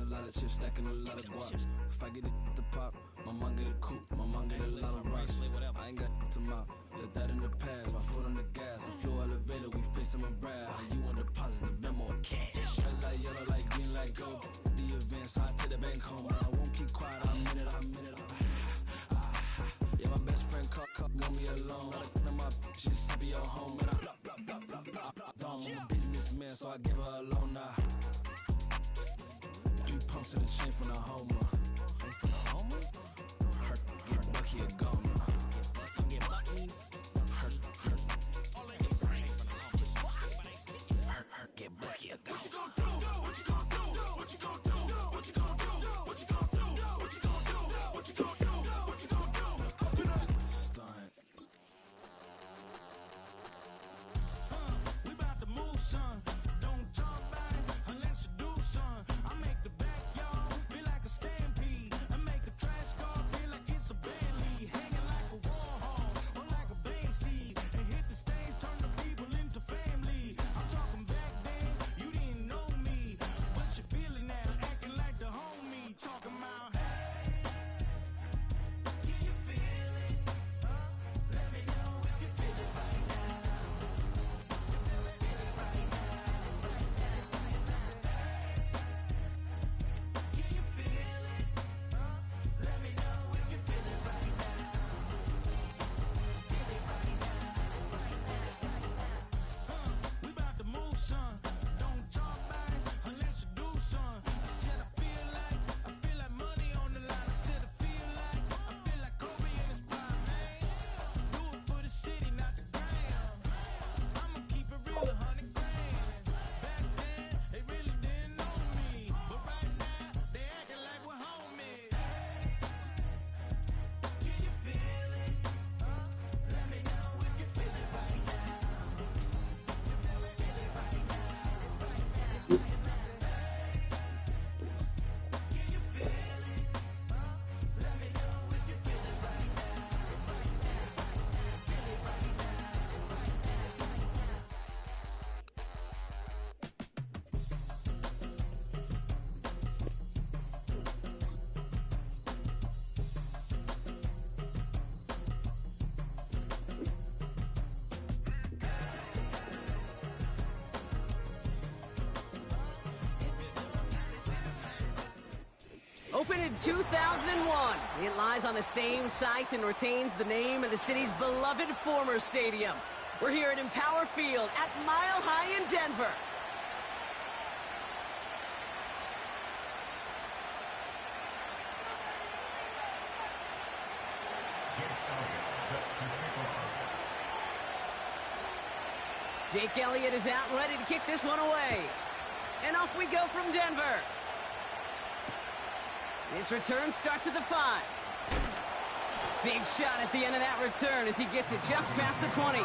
a lot of chips, stacking a lot of guap. If I get it the pop, my mom get a coupe, my mom get a lot of rice. I ain't got to mouth, let that in the past. My foot on the gas, the floor elevator, we facing my brad. How you want deposit the memo of cash? Red light, yellow light, green light, go. The event, so I take the bank home. I won't keep quiet, I'm in it. Yeah, my best friend want me alone. Not my just be your home, and I blah blah blah blah blah blah. I'm a businessman, so I give her a loan now. 3 pumps in the chain from the Homer. Hurt, Bucky a goner. Hurt, get Bucky a goner. What you gon' do? What you gon' do? What you gon' do? What you gon' do? What you gon' do? What you gon' do? What you gon' do? What you gon' do? Up and up. Stunt. We about to move, son. Don't talk about it unless you do, son. I make the backyard feel like a stampede. I make a trash car feel like it's a Bentley. Hanging like a Warhol or like a Banksy. And hit the stage, turn the people into family. I'm talking back then, you didn't know me. But you feeling now, acting like the homie. Talking about, hey, can you feel it? Let me know if you feel it right now. We about to move, son. Don't talk about it unless you do, son. I said I feel like money on the line. I said I feel like Kobe in his prime, man. Do it for the city, not the gram. I'ma keep it real, 100 grand. Back then, they really didn't know me, but right now they acting like we're homies. Can you feel it? Let me know if you feel it right now. Opened in 2001, it lies on the same site and retains the name of the city's beloved former stadium. We're here at Empower Field at Mile High in Denver. Jake Elliott is out and ready to kick this one away. And off we go from Denver. His return starts at the 5. Big shot at the end of that return as he gets it just past the 20.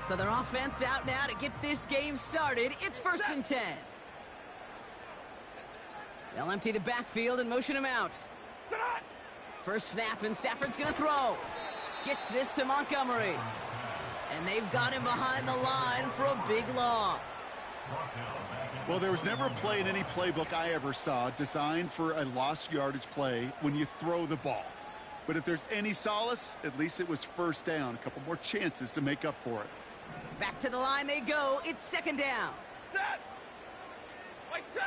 So their offense out now to get this game started. It's 1st and 10. They'll empty the backfield and motion him out. First snap, and Stafford's going to throw. Gets this to Montgomery. And they've got him behind the line for a big loss. Well, there was never a play in any playbook I ever saw designed for a lost yardage play when you throw the ball. But if there's any solace, at least it was first down. A couple more chances to make up for it. Back to the line they go. It's 2nd down. Set! Like 7!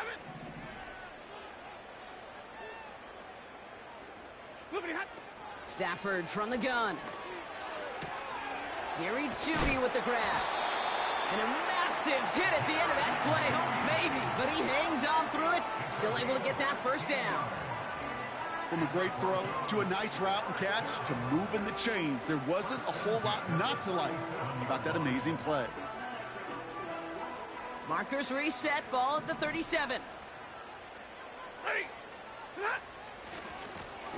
Stafford from the gun. Jerry Jeudy with the grab. And a massive hit at the end of that play. Oh, baby. But he hangs on through it. Still able to get that first down. From a great throw to a nice route and catch to moving the chains, there wasn't a whole lot not to like about that amazing play. Markers reset. Ball at the 37.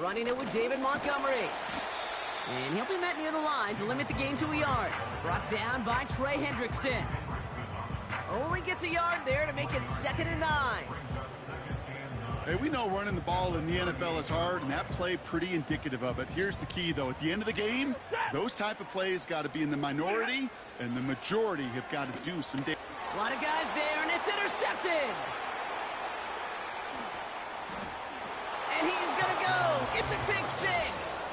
Running it with David Montgomery. And he'll be met near the line to limit the gain to a yard. Brought down by Trey Hendrickson. Only gets a yard there to make it 2nd and 9. Hey, we know running the ball in the NFL is hard, and that play pretty indicative of it. Here's the key, though. At the end of the game, those type of plays got to be in the minority, and the majority have got to do some damage. A lot of guys there, and it's intercepted. And he's going to go. It's a pick 6.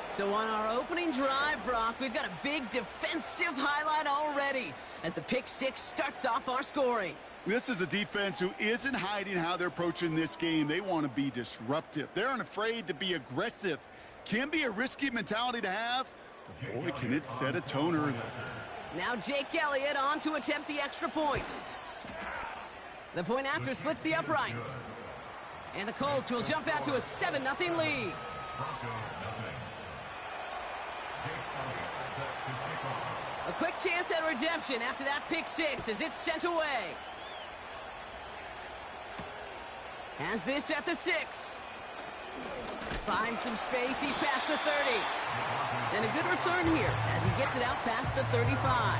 So on our opening drive, Brock, we've got a big defensive highlight already as the pick 6 starts off our scoring. This is a defense who isn't hiding how they're approaching this game. They want to be disruptive. They're unafraid to be aggressive. Can be a risky mentality to have, but boy, can it set a tone early. Now Jake Elliott on to attempt the extra point. The point after splits the uprights. And the Colts will jump out to a 7-0 lead. A quick chance at redemption after that pick 6 as it's sent away. Has this at the 6. Finds some space, he's past the 30. And a good return here as he gets it out past the 35.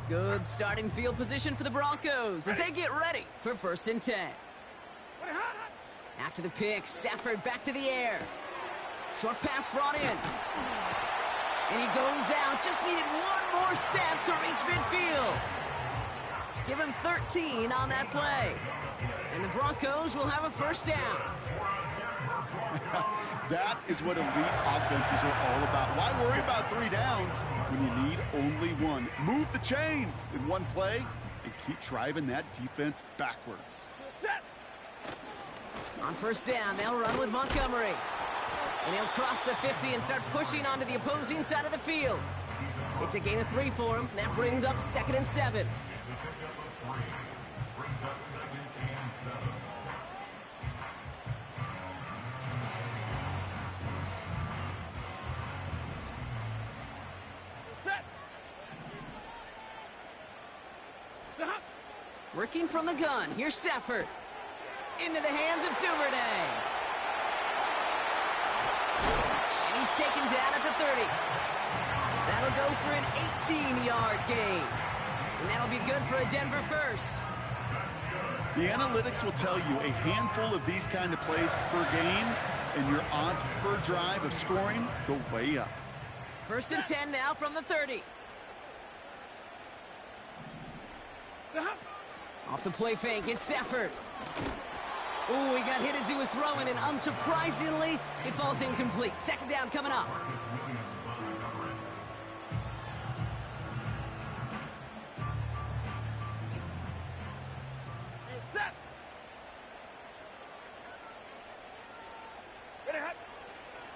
Good starting field position for the Broncos as they get ready for 1st and 10. After the pick, Stafford back to the air. Short pass brought in. And he goes out. Just needed one more step to reach midfield. Give him 13 on that play. And the Broncos will have a 1st down. That is what elite offenses are all about. Why worry about 3 downs when you need only 1? Move the chains in one play and keep driving that defense backwards. On 1st down, they'll run with Montgomery. And he'll cross the 50 and start pushing onto the opposing side of the field. It's a gain of 3 for him. That brings up 2nd and 7. Working from the gun, here's Stafford. Into the hands of Duvernay. And he's taken down at the 30. That'll go for an 18-yard gain. And that'll be good for a Denver 1st. The analytics will tell you a handful of these kind of plays per game, and your odds per drive of scoring go way up. 1st and 10 now from the 30. Off the play fake, it's Stafford. Ooh, he got hit as he was throwing, and unsurprisingly, it falls incomplete. 2nd down coming up.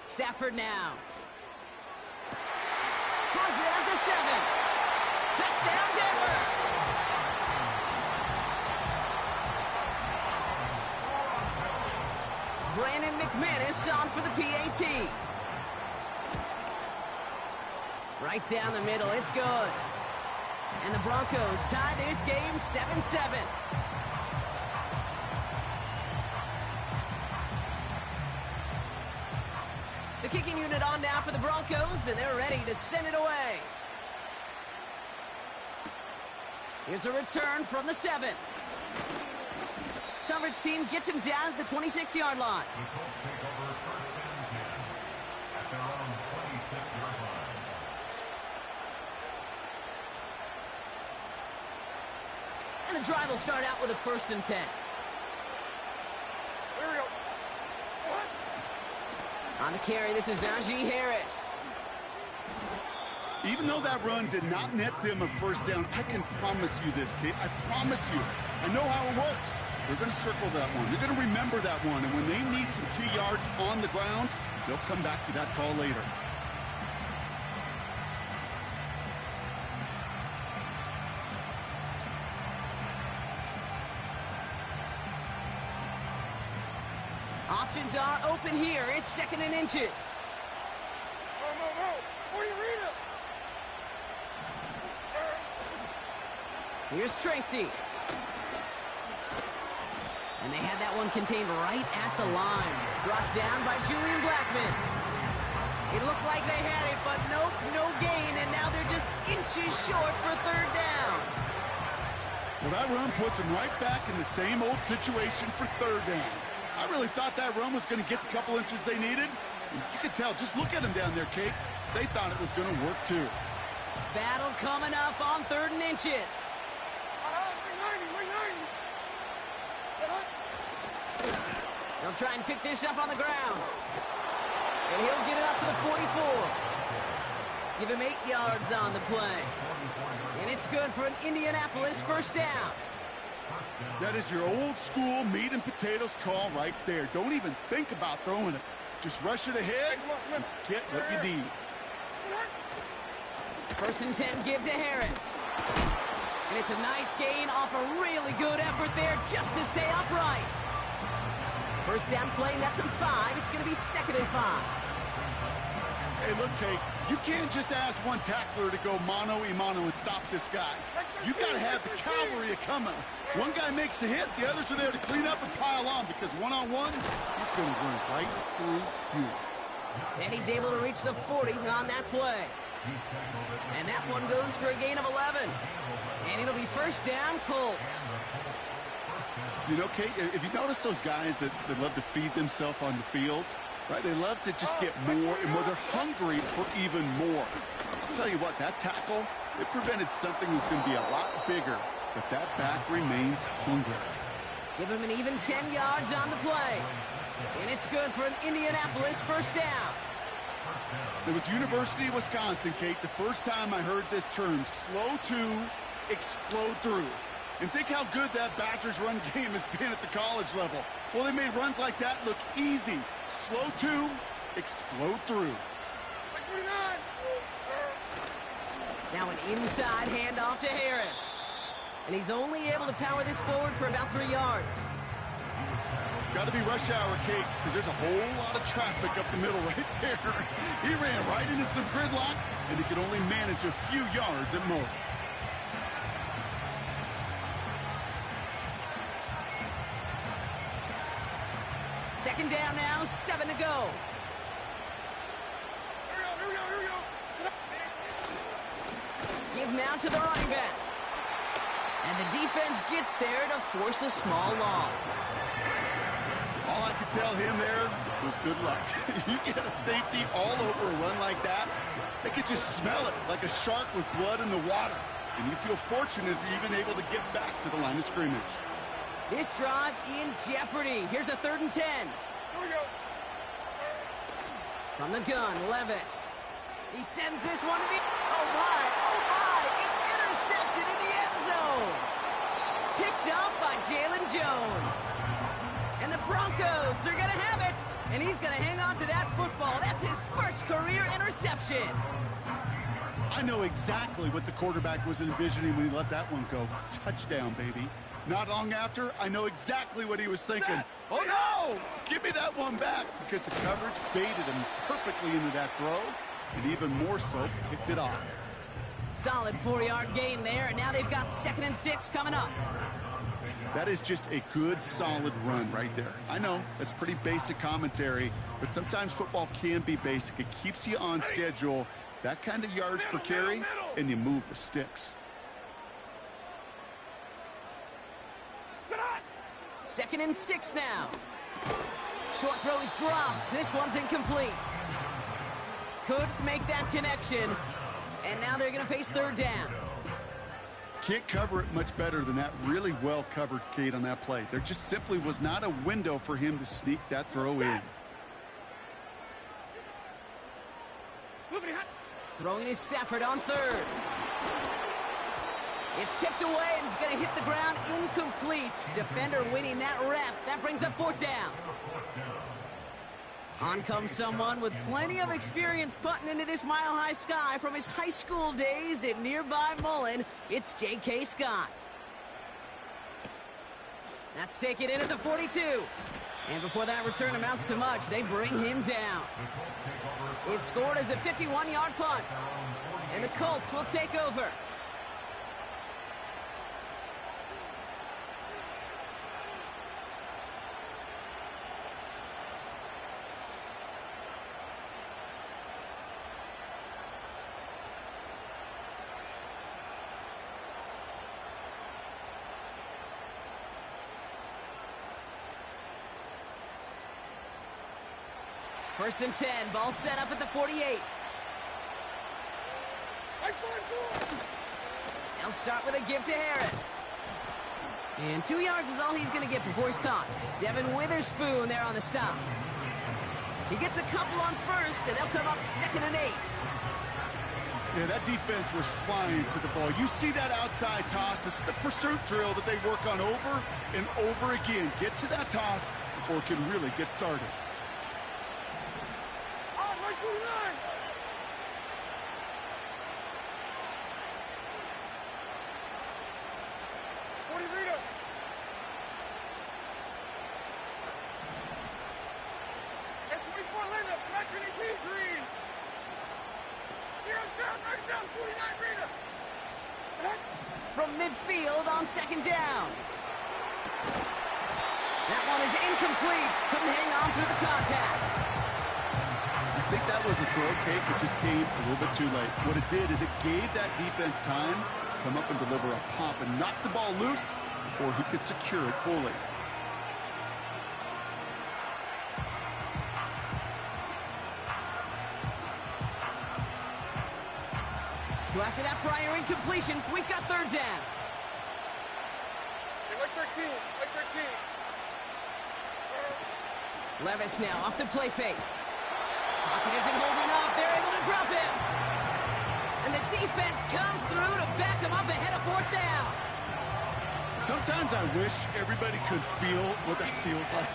Stafford now. Has it at the 7. Touchdown, Denver. Brandon McManus on for the PAT. Right down the middle, it's good. And the Broncos tie this game 7-7. The kicking unit on now for the Broncos, and they're ready to send it away. Here's a return from the 7. Coverage team gets him down at the 26-yard line. And the drive will start out with a 1st and 10. Here we go. On the carry, this is Najee Harris. Even though that run did not net them a 1st down, I can promise you this, kid. I promise you. I know how it works. They're going to circle that one. They're going to remember that one. And when they need some key yards on the ground, they'll come back to that call later. Options are open here. It's 2nd and inches. No. Before you read it. Here's Tracy. And they had that one contained right at the line. Brought down by Julian Blackman. It looked like they had it, but nope, no gain, and now they're just inches short for third down. Well, that run puts them right back in the same old situation for third down. I really thought that run was going to get the couple inches they needed. You could tell, just look at them down there, Kate. They thought it was going to work, too. Battle coming up on 3rd and inches. They'll try and pick this up on the ground. And he'll get it up to the 44. Give him 8 yards on the play. And it's good for an Indianapolis first down. That is your old school meat and potatoes call right there. Don't even think about throwing it. Just rush it ahead and get what you need. 1st and 10 give to Harris. And it's a nice gain off a really good effort there just to stay upright. First down play, nets him 5. It's going to be 2nd and 5. Hey, look, Kate, you can't just ask one tackler to go mano-a-mano and stop this guy. You got to have the cavalry coming. One guy makes a hit, the others are there to clean up and pile on, because one-on-one, he's going to run right through you. And he's able to reach the 40 on that play. And that one goes for a gain of 11. And it'll be first down, Colts. You know, Kate, if you notice those guys that love to feed themselves on the field, right? They love to just get more and more. They're hungry for even more. I'll tell you what, that tackle, it prevented something that's going to be a lot bigger, but that back remains hungry. Give him an even 10 yards on the play. And it's good for an Indianapolis first down. It was University of Wisconsin, Kate, the first time I heard this term, slow to explode through. And think how good that Badgers run game has been at the college level. Well, they made runs like that look easy. Slow to explode through. Now an inside handoff to Harris. And he's only able to power this forward for about 3 yards. Got to be rush hour, Kate, because there's a whole lot of traffic up the middle right there. He ran right into some gridlock, and he could only manage a few yards at most. Second down now, 7 to go. Give now to the running back. And the defense gets there to force a small loss. All I could tell him there was good luck. You get a safety all over a run like that, they could just smell it like a shark with blood in the water. And you feel fortunate if you're even able to get back to the line of scrimmage. This drive in jeopardy. Here's a 3rd and 10. From the gun, Levis. He sends this one to the... Oh, my! It's intercepted in the end zone. Picked up by Jalen Jones. And the Broncos are going to have it. And he's going to hang on to that football. That's his first career interception. I know exactly what the quarterback was envisioning when he let that one go. Touchdown, baby. Not long after, I know exactly what he was thinking. Oh, no! Give me that one back, because the coverage baited him perfectly into that throw, and even more so, picked it off. Solid 4-yard gain there, and now they've got 2nd and 6 coming up. That is just a good, solid run right there. I know, that's pretty basic commentary, but sometimes football can be basic. It keeps you on schedule, that kind of yards per carry, and you move the sticks. 2nd and 6 now. Short throw is dropped. This one's incomplete. Couldn't make that connection. And now they're going to face 3rd down. Can't cover it much better than that. Really well covered, Kate, on that play. There just simply was not a window for him to sneak that throw in. Throwing is Stafford on 3rd. It's tipped away, and it's going to hit the ground incomplete. Defender winning that rep. That brings up 4th down. On comes someone with plenty of experience punting into this mile-high sky from his high school days at nearby Mullen. It's J.K. Scott. That's taken in at the 42. And before that return amounts to much, they bring him down. It's scored as a 51-yard punt. And the Colts will take over. First and 10, ball set up at the 48. They'll start with a give to Harris. And 2 yards is all he's going to get before he's caught. Devin Witherspoon there on the stop. He gets a couple on first, and they'll come up 2nd and 8. Yeah, that defense was flying to the ball. You see that outside toss. This is a pursuit drill that they work on over and over again. Get to that toss before it can really get started. From midfield on 2nd down. That one is incomplete. Couldn't hang on through the contact. I think that was a throw cake. It just came a little bit too late. What it did is it gave that defense time to come up and deliver a pop and knock the ball loose before he could secure it fully. So after that prior incompletion, we've got 3rd down. Like 13. Levis now off the play fake. Pocket isn't holding up. They're able to drop him. And the defense comes through to back him up ahead of 4th down. Sometimes I wish everybody could feel what that feels like.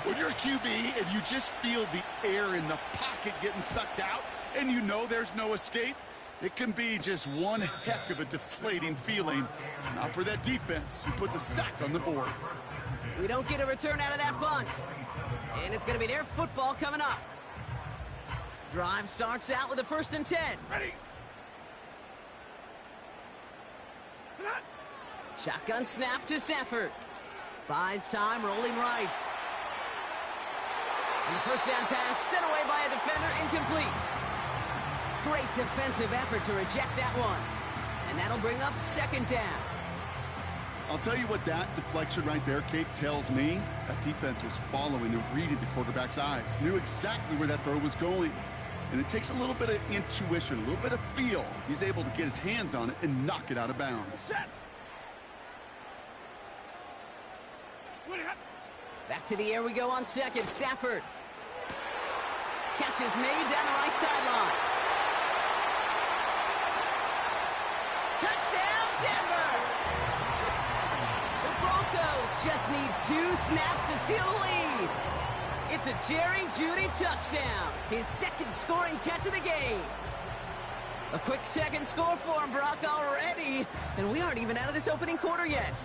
When you're a QB and you just feel the air in the pocket getting sucked out and you know there's no escape, it can be just one heck of a deflating feeling. Not for that defense who puts a sack on the board. We don't get a return out of that punt. And it's going to be their football coming up. Drive starts out with a 1st and 10. Ready. Shotgun snap to Stafford. Buys time, rolling right. And the 1st down pass sent away by a defender, incomplete. Great defensive effort to reject that one. And that'll bring up 2nd down. I'll tell you what that deflection right there, Kate, tells me. That defense was following and reading the quarterback's eyes. Knew exactly where that throw was going. And it takes a little bit of intuition, a little bit of feel. He's able to get his hands on it and knock it out of bounds. Back to the air we go on 2nd. Stafford. Catch is made down the right sideline. Touchdown, Denver! The Broncos just need 2 snaps to steal the lead. It's a Jerry Jeudy touchdown, his 2nd scoring catch of the game. A quick 2nd score for him, Brock, already, and we aren't even out of this opening quarter yet.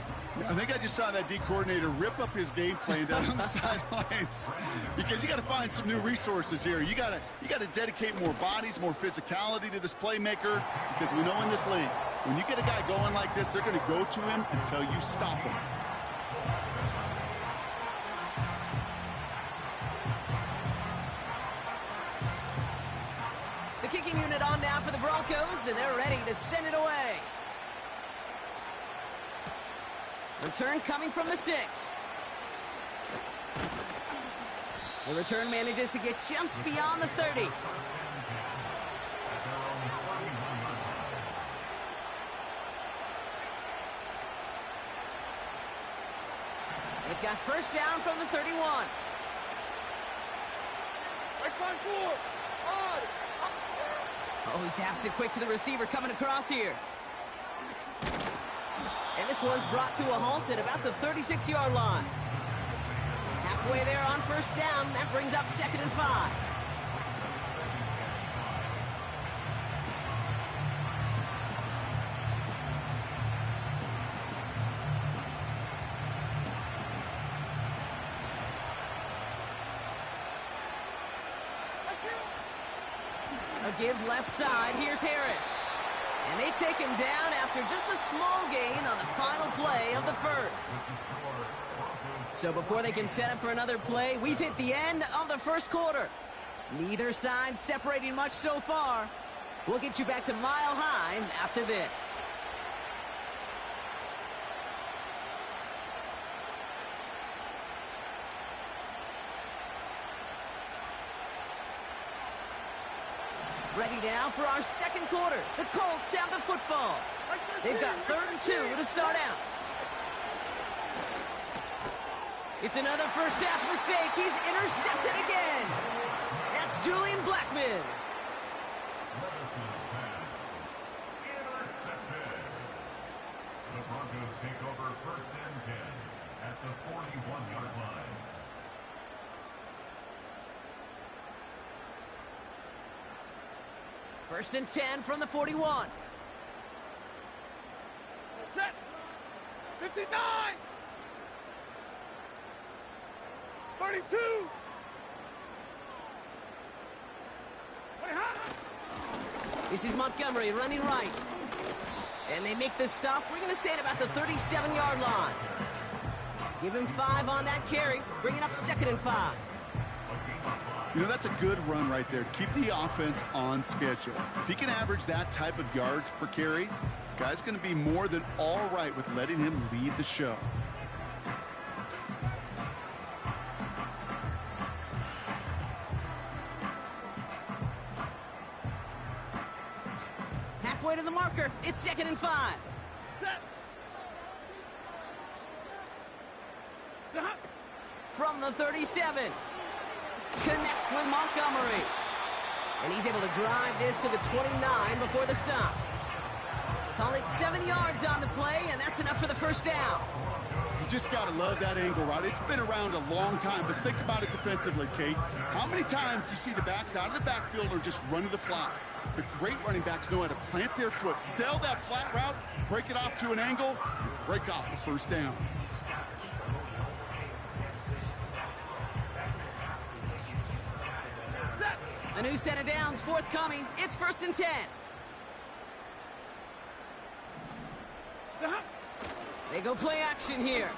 I think I just saw that D coordinator rip up his game plan down on the sidelines, because you got to find some new resources here. You got to dedicate more bodies, more physicality to this playmaker, because we know in this league, when you get a guy going like this, they're going to go to him until you stop him. The kicking unit on now for the Broncos, and they're ready to send it away. Return coming from the 6. The return manages to get just beyond the 30. They've got 1st down from the 31. Oh, he taps it quick to the receiver coming across here. And this one's brought to a halt at about the 36-yard line. Halfway there on 1st down. That brings up 2nd and 5. A give left side. Here's Harris. And they take him down after just a small gain on the final play of the 1st. So before they can set up for another play, we've hit the end of the 1st quarter. Neither side separating much so far. We'll get you back to Mile High after this. ready now for our second quarter. The Colts have the football. They've got 3rd and 2 to start out. It's another first half mistake. He's intercepted again. That's Julian Blackman. The Broncos take over 1st and 10 at the 41-yard line. First and 10 from the 41. Set. 59. 32. This is Montgomery running right. And they make the stop. We're going to say it about the 37-yard line. Give him 5 on that carry. Bring it up 2nd and 5. You know, that's a good run right there to keep the offense on schedule. If he can average that type of yards per carry, this guy's going to be more than all right with letting him lead the show. Halfway to the marker. It's 2nd and 5. Set. From the 37. Connects with Montgomery. And he's able to drive this to the 29 before the stop. Call it 7 yards on the play, and that's enough for the first down. You just got to love that angle, right? It's been around a long time, but think about it defensively, Kate. How many times do you see the backs out of the backfield or just run to the flat? The great running backs know how to plant their foot, sell that flat route, break it off to an angle, and break off the first down. A new set of downs forthcoming. It's 1st and 10. They go play action here.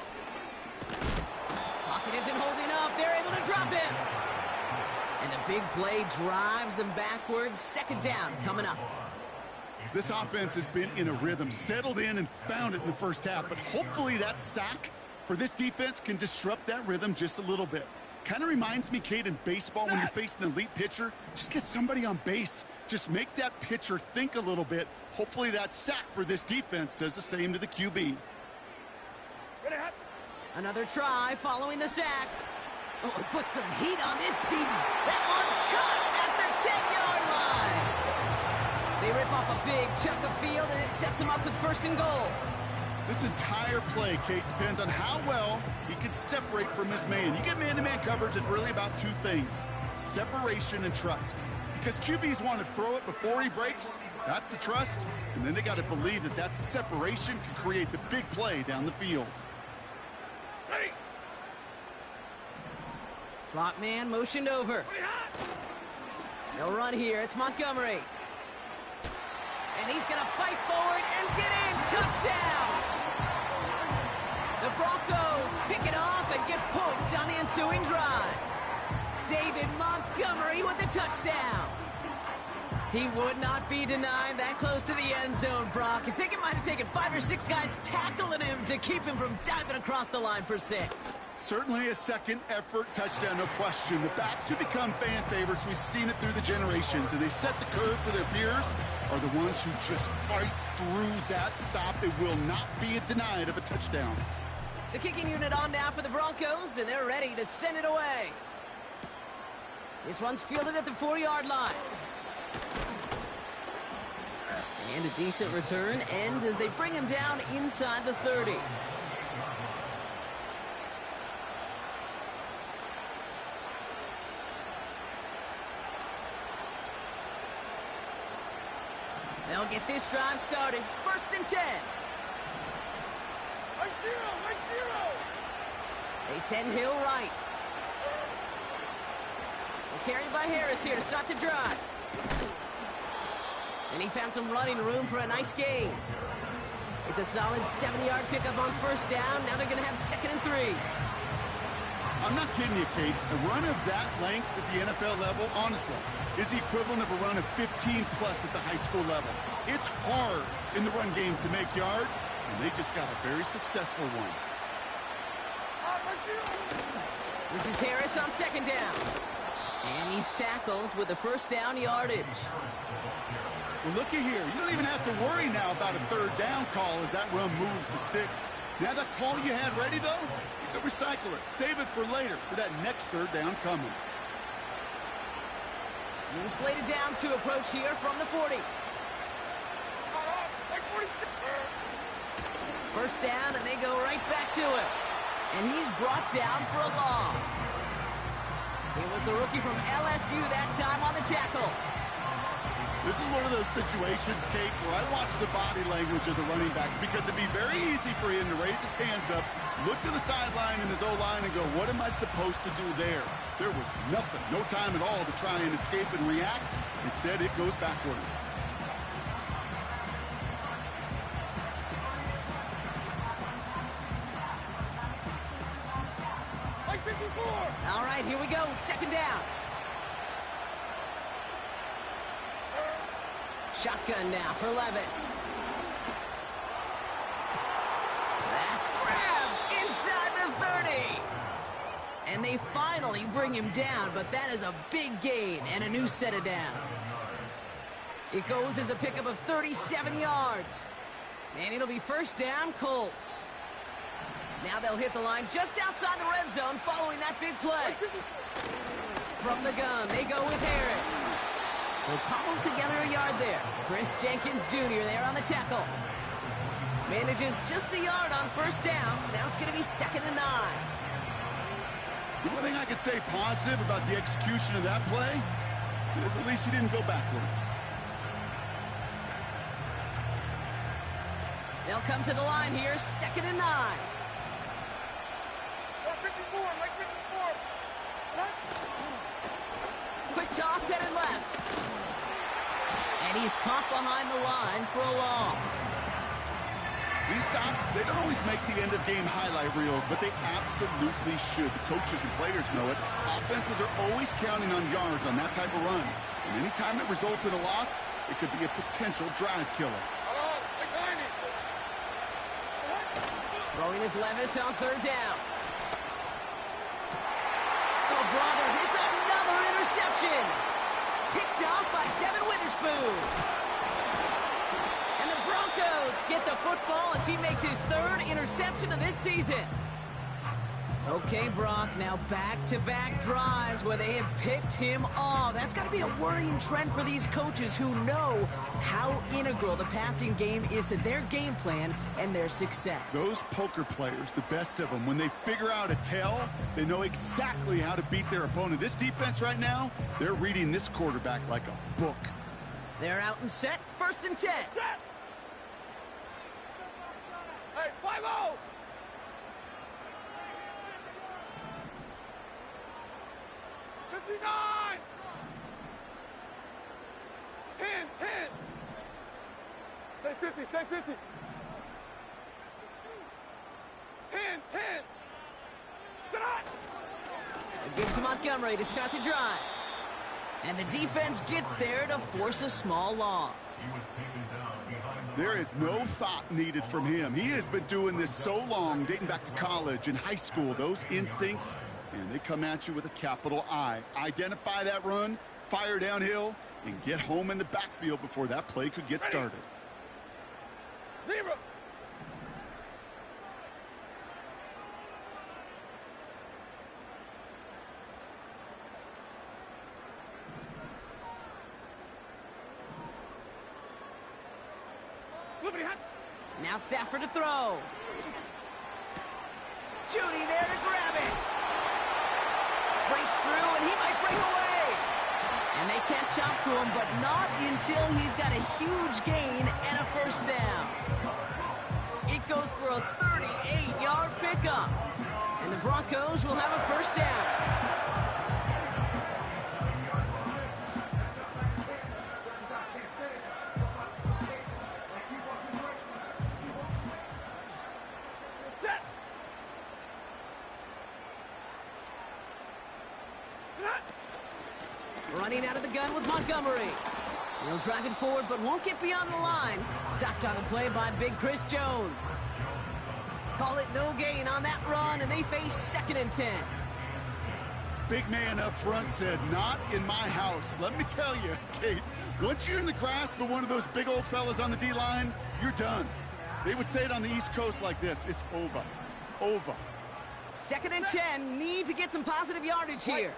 Pocket isn't holding up. They're able to drop him. And the big play drives them backwards. 2nd down coming up. This offense has been in a rhythm, settled in and found it in the first half, but hopefully that sack for this defense can disrupt that rhythm just a little bit. Kind of reminds me, Kate, in baseball when you're facing an elite pitcher, just get somebody on base. Just make that pitcher think a little bit. Hopefully that sack for this defense does the same to the QB. Another try following the sack. Oh, put some heat on this team. That one's caught at the 10-yard line. They rip off a big chunk of field, and it sets them up with 1st and goal. This entire play, Kate, depends on how well he can separate from his man. You get man-to-man coverage, it's really about 2 things, separation and trust. Because QBs want to throw it before he breaks, that's the trust, and then they got to believe that that separation can create the big play down the field. Ready. Slot man motioned over. They'll run here. It's Montgomery. And he's going to fight forward and get in. Touchdown! The Broncos pick it off and get points on the ensuing drive. David Montgomery with the touchdown. He would not be denied that close to the end zone, Brock. I think it might have taken 5 or 6 guys tackling him to keep him from diving across the line for 6. Certainly a second effort touchdown, no question. The backs who become fan favorites, we've seen it through the generations, and they set the curve for their peers, are the ones who just fight through that stop. It will not be denied of a touchdown. The kicking unit on now for the Broncos, and they're ready to send it away. This one's fielded at the 4-yard line. And a decent return ends as they bring him down inside the 30. They'll get this drive started. 1st and 10. Right zero. They send Hill right. They're carried by Harris here to start the drive. And he found some running room for a nice gain. It's a solid 70-yard pickup on 1st down. Now they're going to have 2nd and 3. I'm not kidding you, Kate. A run of that length at the NFL level, honestly, is the equivalent of a run of 15-plus at the high school level. It's hard in the run game to make yards, and they just got a very successful one. This is Harris on 2nd down. And he's tackled with the first down yardage. Well, looky here. You don't even have to worry now about a third down call as that run moves the sticks. Now that call you had ready, though, you could recycle it. Save it for later for that next third down coming. New slated downs to approach here from the 40. First down, and they go right back to it. And he's brought down for a loss. It was the rookie from LSU that time on the tackle. This is one of those situations, Kate, where I watch the body language of the running back because it'd be very easy for him to raise his hands up, look to the sideline in his O-line and go, what am I supposed to do there? There was nothing, no time at all to try and escape and react. Instead, it goes backwards. All right, here we go. Second down. Shotgun now for Levis. That's grabbed inside the 30. And they finally bring him down, but that is a big gain and a new set of downs. It goes as a pickup of 37 yards. And it'll be first down, Colts. Now they'll hit the line just outside the red zone following that big play. From the gun, they go with Harris. They'll cobble together a yard there. Chris Jenkins Jr. there on the tackle. Manages just a yard on first down. Now it's going to be 2nd and 9. The one thing I could say positive about the execution of that play is at least he didn't go backwards. They'll come to the line here, 2nd and 9. Quick toss headed left. And he's caught behind the line for a loss. These stops, they don't always make the end-of-game highlight reels, but they absolutely should. The coaches and players know it. Offenses are always counting on yards on that type of run. And anytime it results in a loss, it could be a potential drive killer. Throwing his Levis on third down. Oh, brother, it's another interception. Picked off by Devin Witherspoon. And the Broncos get the football as he makes his 3rd interception of this season. Okay, Brock, now back-to-back drives where they have picked him off. That's got to be a worrying trend for these coaches who know how integral the passing game is to their game plan and their success. Those poker players, the best of them, when they figure out a tell, they know exactly how to beat their opponent. This defense right now, they're reading this quarterback like a book. They're out and set, 1st and 10. Hey, 5-0! Nine! 10, 10! Stay 50, stay 50! 10, 10! It gives Montgomery to start the drive. And the defense gets there to force a small loss. There is no thought needed from him. He has been doing this so long, dating back to college and high school. Those instincts, and they come at you with a capital I. Identify that run, fire downhill, and get home in the backfield before that play could get started. 0! Now Stafford to throw. Judy there to grab it. Breaks through, and he might break away. And they catch up to him, but not until he's got a huge gain and a first down. It goes for a 38-yard pickup. And the Broncos will have a first down. Running out of the gun with Montgomery. He'll drive it forward, but won't get beyond the line. Stopped on the play by Big Chris Jones. Call it no gain on that run, and they face 2nd and 10. big man up front said, "Not in my house." Let me tell you, Kate, once you're in the grasp of one of those big old fellas on the D-line, you're done. They would say it on the East Coast like this: it's over. Over. 2nd and 10. Need to get some positive yardage here.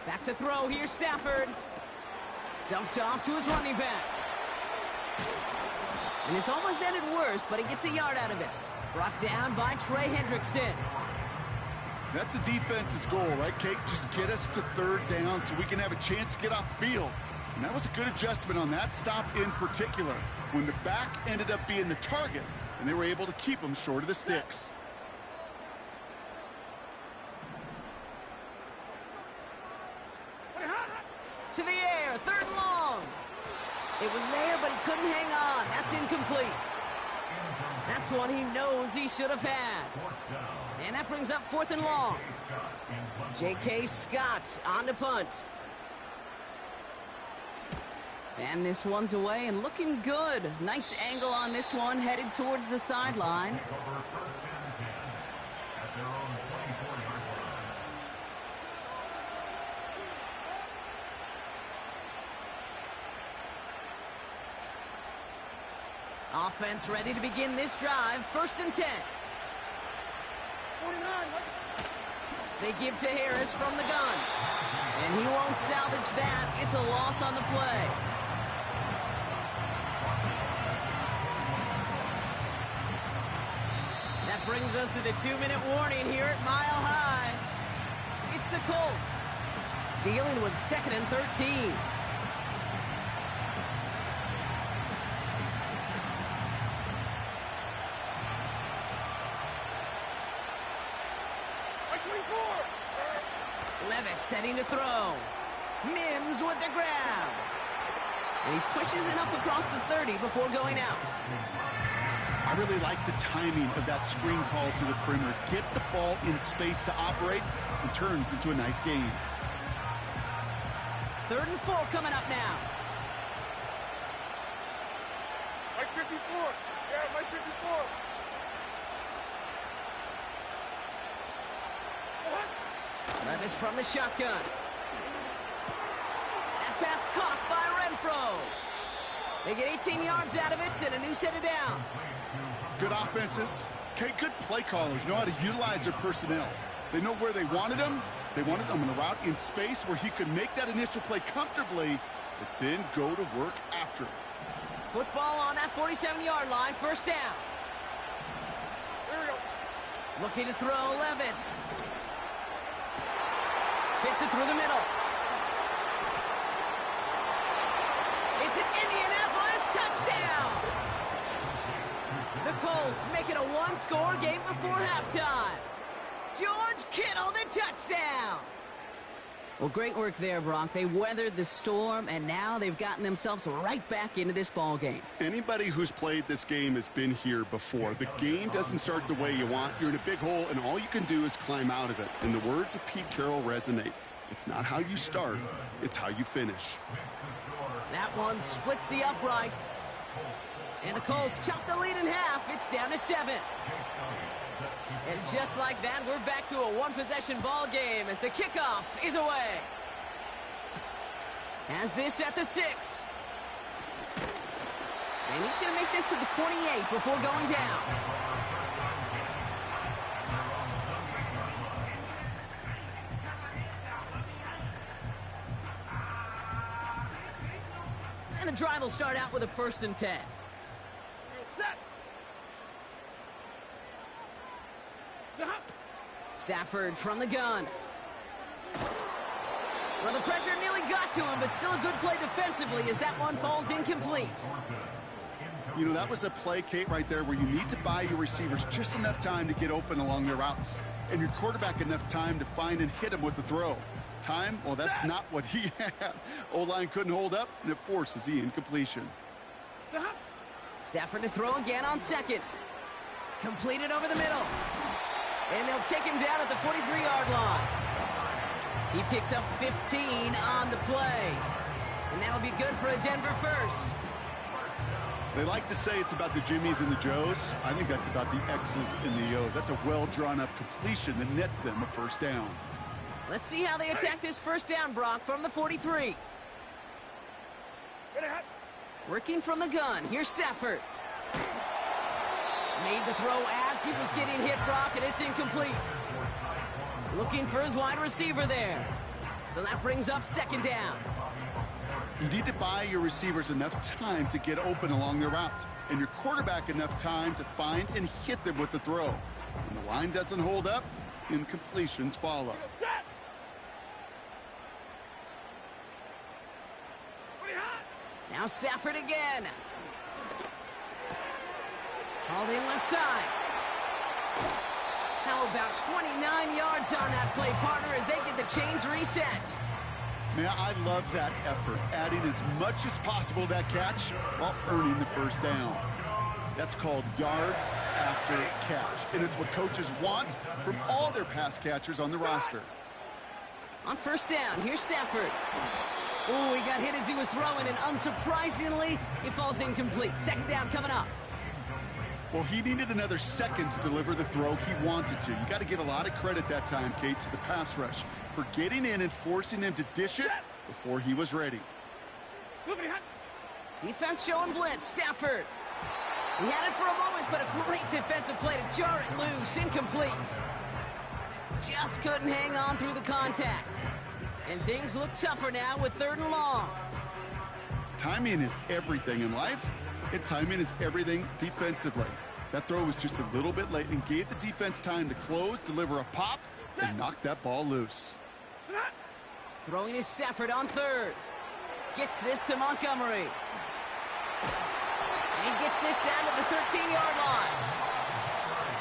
Back to throw here, Stafford. Dumped off to his running back. And this almost ended worse, but he gets a yard out of it. Brought down by Trey Hendrickson. That's a defense's goal, right, Kate? Just get us to 3rd down so we can have a chance to get off the field. And that was a good adjustment on that stop in particular, when the back ended up being the target, and they were able to keep him short of the sticks. To the air, 3rd and long. It was there, but he couldn't hang on. That's incomplete. That's one he knows he should have had. And that brings up 4th and long. J.K. Scott on to punt. And this one's away and looking good. Nice angle on this one, headed towards the sideline. Offense ready to begin this drive. 1st and 10. 49. They give to Harris from the gun. And he won't salvage that. It's a loss on the play. That brings us to the 2-minute warning here at Mile High. It's the Colts dealing with 2nd and 13. Levis setting to throw. Mims with the grab. And he pushes it up across the 30 before going out. I really like the timing of that screen call to the perimeter. Get the ball in space to operate, and turns into a nice gain. 3rd and 4 coming up now. Mike 54. Yeah, Mike 54. Levis from the shotgun. That pass caught by Renfro. They get 18 yards out of it and a new set of downs. Good offenses. Okay, good play callers know how to utilize their personnel. They know where they wanted them. They wanted them in a route in space where he could make that initial play comfortably, but then go to work after it. Football on that 47-yard line. 1st down. Here we go. Looking to throw, Levis. Fits it through the middle. It's an Indianapolis touchdown. The Colts make it a 1-score game before halftime. George Kittle, the touchdown. Well, great work there, Brock. They weathered the storm, and now they've gotten themselves right back into this ball game. Anybody who's played this game has been here before. The game doesn't start the way you want. You're in a big hole, and all you can do is climb out of it. And the words of Pete Carroll resonate. It's not how you start, it's how you finish. That one splits the uprights. And the Colts chop the lead in half. It's down to 7. And just like that, we're back to a one-possession ball game as the kickoff is away. Has this at the 6. And he's going to make this to the 28 before going down. And the drive will start out with a 1st and 10. Set. Stafford from the gun. Well, the pressure nearly got to him, but still a good play defensively as that one falls incomplete. You know, that was a play, Kate, right there where you need to buy your receivers just enough time to get open along their routes. And your quarterback enough time to find and hit him with the throw. Time? Well, that's not what he had. O-line couldn't hold up, and it forces the incompletion. Stafford to throw again on 2nd. Completed over the middle. And they'll take him down at the 43-yard line. He picks up 15 on the play. And that'll be good for a Denver 1st. They like to say it's about the Jimmies and the Joes. I think that's about the X's and the O's. That's a well-drawn-up completion that nets them a first down. Let's see how they attack this first down, Brock, from the 43. Working from the gun. Here's Stafford. Made the throw as he was getting hit, Brock, and it's incomplete. Looking for his wide receiver there. So that brings up second down. You need to buy your receivers enough time to get open along their route, and your quarterback enough time to find and hit them with the throw. When the line doesn't hold up, incompletions follow. Now Stafford again. Called in left side. How about 29 yards on that play, partner, as they get the chains reset? Man, I love that effort, adding as much as possible to that catch while earning the first down. That's called yards after catch, and it's what coaches want from all their pass catchers on the roster. On first down, here's Stafford. Ooh, he got hit as he was throwing, and unsurprisingly, it falls incomplete. Second down coming up. Well, he needed another second to deliver the throw he wanted to. You got to give a lot of credit that time, Kate, to the pass rush for getting in and forcing him to dish it before he was ready. Defense showing blitz. Stafford. He had it for a moment, but a great defensive play to jar it loose. Incomplete. Just couldn't hang on through the contact. And things look tougher now with 3rd and long. Timing is everything in life, and timing is everything defensively. That throw was just a little bit late and gave the defense time to close, deliver a pop, and knock that ball loose. Throwing is Stafford on 3rd. Gets this to Montgomery. And he gets this down to the 13-yard line.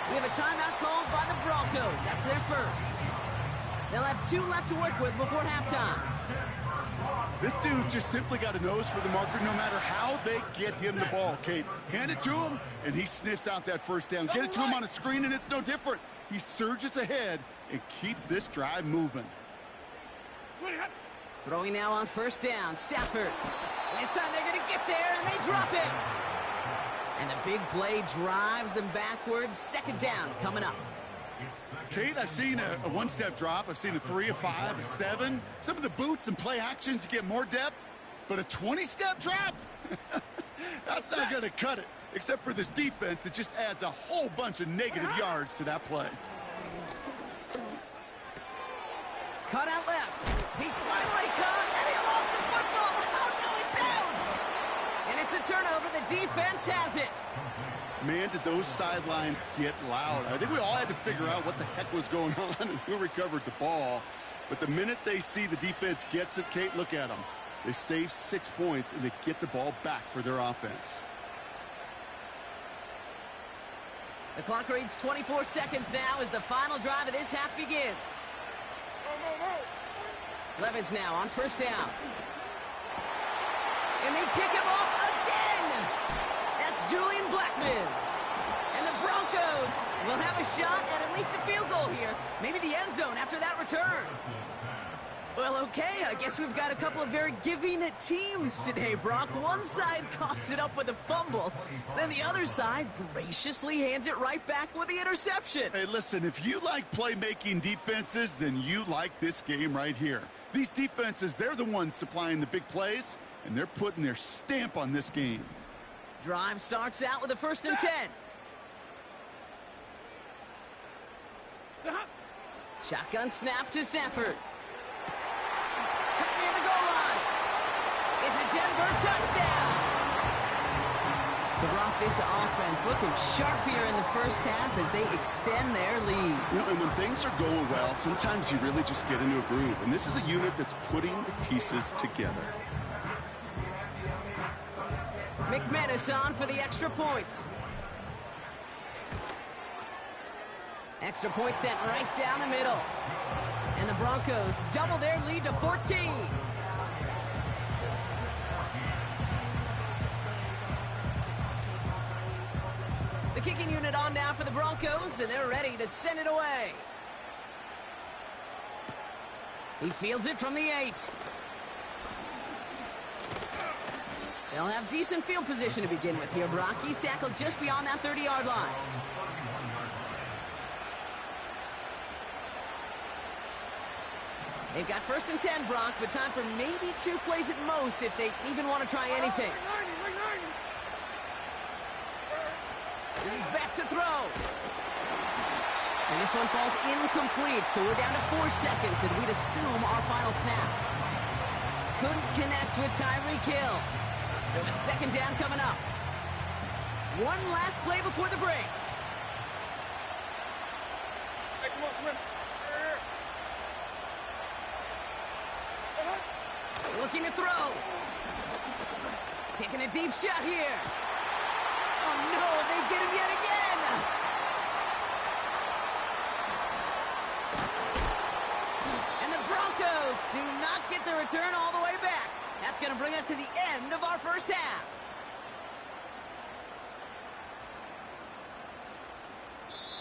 We have a timeout called by the Broncos. That's their first. They'll have 2 left to work with before halftime. This dude just simply got a nose for the marker no matter how they get him the ball, Kate. Hand it to him, and he sniffs out that first down. Get it to him on a screen, and it's no different. He surges ahead and keeps this drive moving. Throwing now on first down. Stafford. And this time they're going to get there, and they drop it. And the big play drives them backwards. Second down coming up. Kate, I've seen a one-step drop. I've seen a 3, a 5, a 7. Some of the boots and play actions get more depth, but a 20-step drop? That's not going to cut it, except for this defense. It just adds a whole bunch of negative yards to that play. Cut out left. He's finally caught, and he lost the football. Oh, no, it's out. And it's a turnover. The defense has it. Man, did those sidelines get loud. I think we all had to figure out what the heck was going on and who recovered the ball. But the minute they see the defense gets it, Kate, look at them. They save 6 points, and they get the ball back for their offense. The clock reads 24 seconds now as the final drive of this half begins. Levis now on first down. And they pick him off again. That's Julian Blackman. And the Broncos will have a shot at least a field goal here. Maybe the end zone after that return. Well, okay, I guess we've got a couple of very giving teams today, Brock. One side coughs it up with a fumble. Then the other side graciously hands it right back with the interception. Hey, listen, if you like playmaking defenses, then you like this game right here. These defenses, they're the ones supplying the big plays, and they're putting their stamp on this game. Drive starts out with a 1st and 10. Shotgun snap to Stafford. Cut near the goal line. It's a Denver touchdown. So, Brock, this offense looking sharp here in the first half as they extend their lead. You know, and when things are going well, sometimes you really just get into a groove. And this is a unit that's putting the pieces together. McManus on for the extra point. Extra point sent right down the middle. And the Broncos double their lead to 14. The kicking unit on now for the Broncos, and they're ready to send it away. He fields it from the 8. They'll have decent field position to begin with here, Brock. He's tackled just beyond that 30-yard line. They've got 1st and 10, Brock, but time for maybe 2 plays at most if they even want to try anything. He's back to throw. And this one falls incomplete, so we're down to 4 seconds, and we'd assume our final snap. Couldn't connect with Tyreek Hill. So it's 2nd down coming up. One last play before the break. Hey, come on, come on. Looking to throw. Taking a deep shot here. Oh no, they get him yet again. And the Broncos do not get the return all the way back. That's going to bring us to the end of our first half.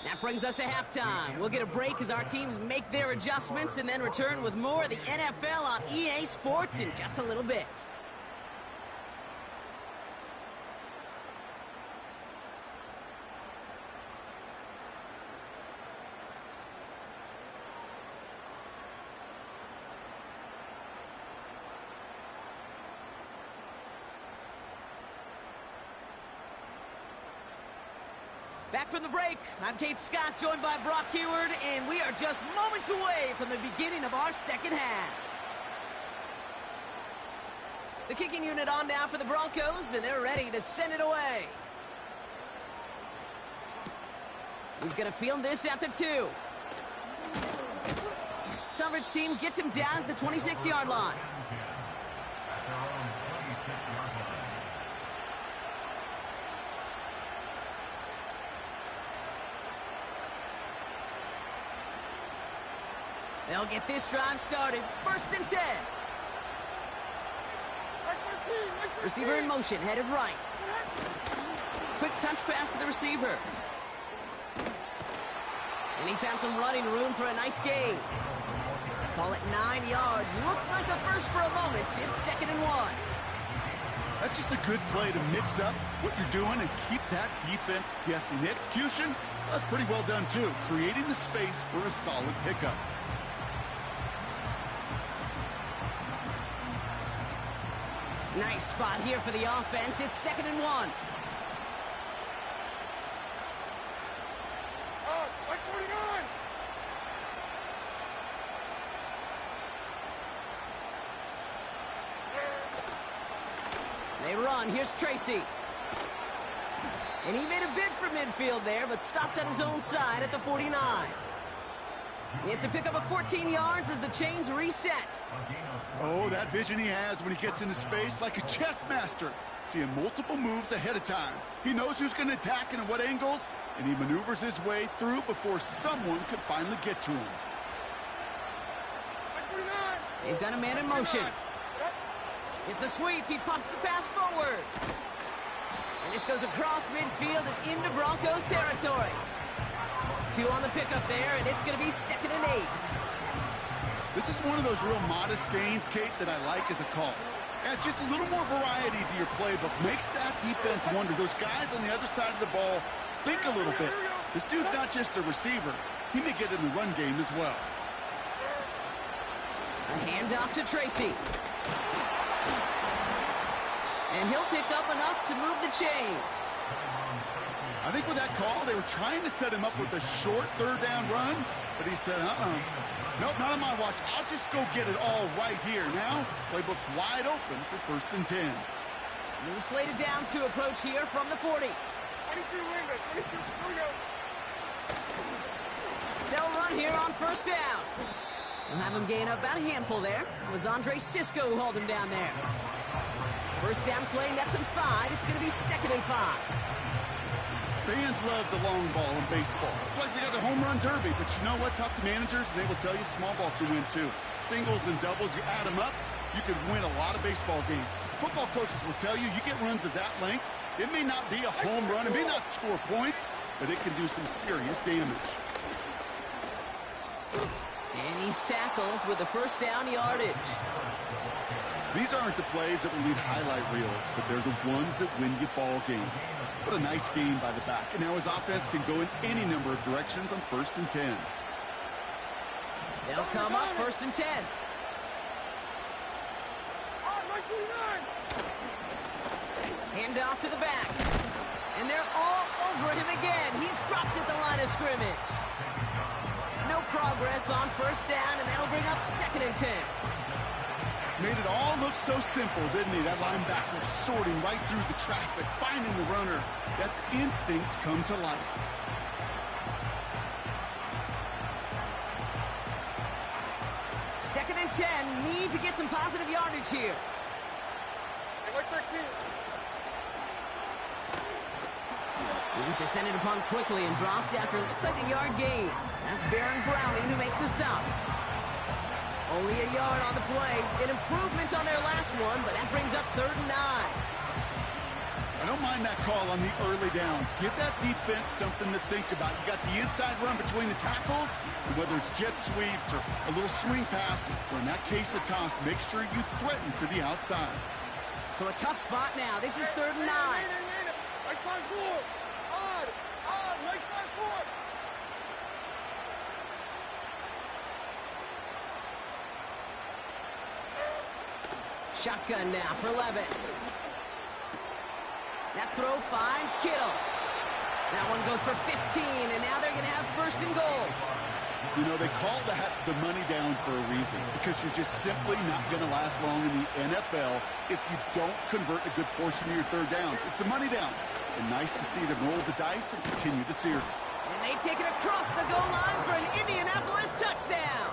That brings us to halftime. We'll get a break as our teams make their adjustments and then return with more of the NFL on EA Sports in just a little bit. Back from the break, I'm Kate Scott, joined by Brock Keyword, and we are just moments away from the beginning of our second half. The kicking unit on now for the Broncos, and they're ready to send it away. He's going to field this at the 2. Coverage team gets him down at the 26-yard line. They'll get this drive started. 1st and 10. Receiver in motion, headed right. Quick touch pass to the receiver. And he found some running room for a nice gain. Call it 9 yards. Looks like a first for a moment. It's 2nd and 1. That's just a good play to mix up what you're doing and keep that defense guessing. The execution, that's pretty well done too. Creating the space for a solid pickup. Nice spot here for the offense. It's 2nd and 1. Like 49. They run. Here's Tracy. And he made a bid for midfield there, but stopped on his own side at the 49. It's a pickup of 14 yards as the chains reset. Oh, that vision he has when he gets into space, like a chess master, seeing multiple moves ahead of time. He knows who's going to attack and at what angles, and he maneuvers his way through before someone could finally get to him. They've got a man in motion. It's a sweep. He pumps the pass forward. And this goes across midfield and into Broncos territory. 2 on the pickup there, and it's going to be 2nd and 8. This is one of those real modest gains, Kate, that I like as a call. Adds just a little more variety to your playbook. Makes that defense wonder. Those guys on the other side of the ball think a little bit. This dude's not just a receiver. He may get in the run game as well. A handoff to Tracy. And he'll pick up enough to move the chains. I think with that call, they were trying to set him up with a short 3rd down run, but he said, nope, not on my watch. I'll just go get it all right here. Now, playbook's wide open for 1st and 10. New slated downs to approach here from the 40. 22 window, 22, here we go. They'll run here on 1st down. We'll have him gain up about a handful there. It was Andre Cisco who hauled him down there. 1st down play, nets him 5. It's going to be 2nd and 5. Fans love the long ball in baseball. It's like they got the home run derby, but you know what? Talk to managers, and they will tell you small ball can win too. Singles and doubles, you add them up, you can win a lot of baseball games. Football coaches will tell you, you get runs of that length, it may not be a home run, it may not score points, but it can do some serious damage. And he's tackled with the 1st down yardage. These aren't the plays that will lead highlight reels, but they're the ones that win you ball games. What a nice game by the back. And now his offense can go in any number of directions on 1st and 10. They'll come up 1st and 10. Hand off to the back. And they're all over him again. He's dropped at the line of scrimmage. No progress on 1st down, and that'll bring up 2nd and 10. Made it all look so simple, didn't he? That linebacker sorting right through the traffic, finding the runner. That's instincts come to life. Second and 10, need to get some positive yardage here. Like 13. He's descended upon quickly and dropped after it looks like a yard gain. That's Baron Browning who makes the stop. Only a yard on the play. An improvement on their last one, but that brings up 3rd and 9. I don't mind that call on the early downs. Give that defense something to think about. You got the inside run between the tackles, and whether it's jet sweeps or a little swing pass, or in that case a toss, make sure you threaten to the outside. So a tough spot now. This is 3rd and 9. Like 5-4. Odd, like 5-4. Shotgun now for Levis. That throw finds Kittle. That one goes for 15, and now they're going to have 1st and goal. You know, they call that the money down for a reason, because you're just simply not going to last long in the NFL if you don't convert a good portion of your 3rd downs. It's the money down. And nice to see them roll the dice and continue the series. And they take it across the goal line for an Indianapolis touchdown.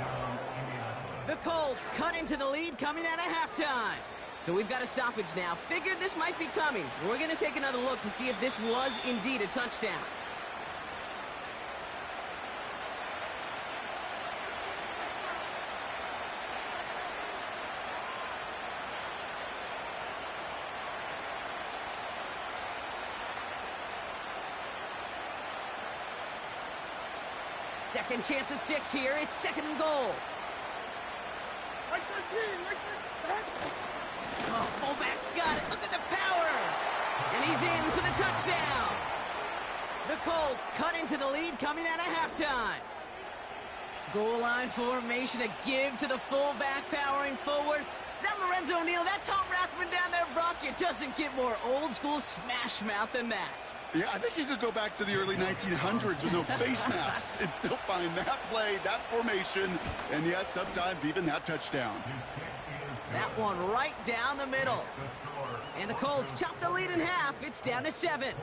The Colts cut into the lead coming out of halftime. So we've got a stoppage now. Figured this might be coming. We're going to take another look to see if this was indeed a touchdown. Second chance at 6 here. It's 2nd and goal. Like 13, like 13. Oh, fullback's got it. Look at the power. And he's in for the touchdown. The Colts cut into the lead coming out of halftime. Goal line formation, a give to the fullback powering forward. Is that Lorenzo Neal? That Tom Rathman down there, Brock? It doesn't get more old school smash mouth than that. Yeah, I think you could go back to the early 1900s with no face masks and still find that play, that formation, and yes, sometimes even that touchdown. That one right down the middle. And the Colts chop the lead in half. It's down to 7.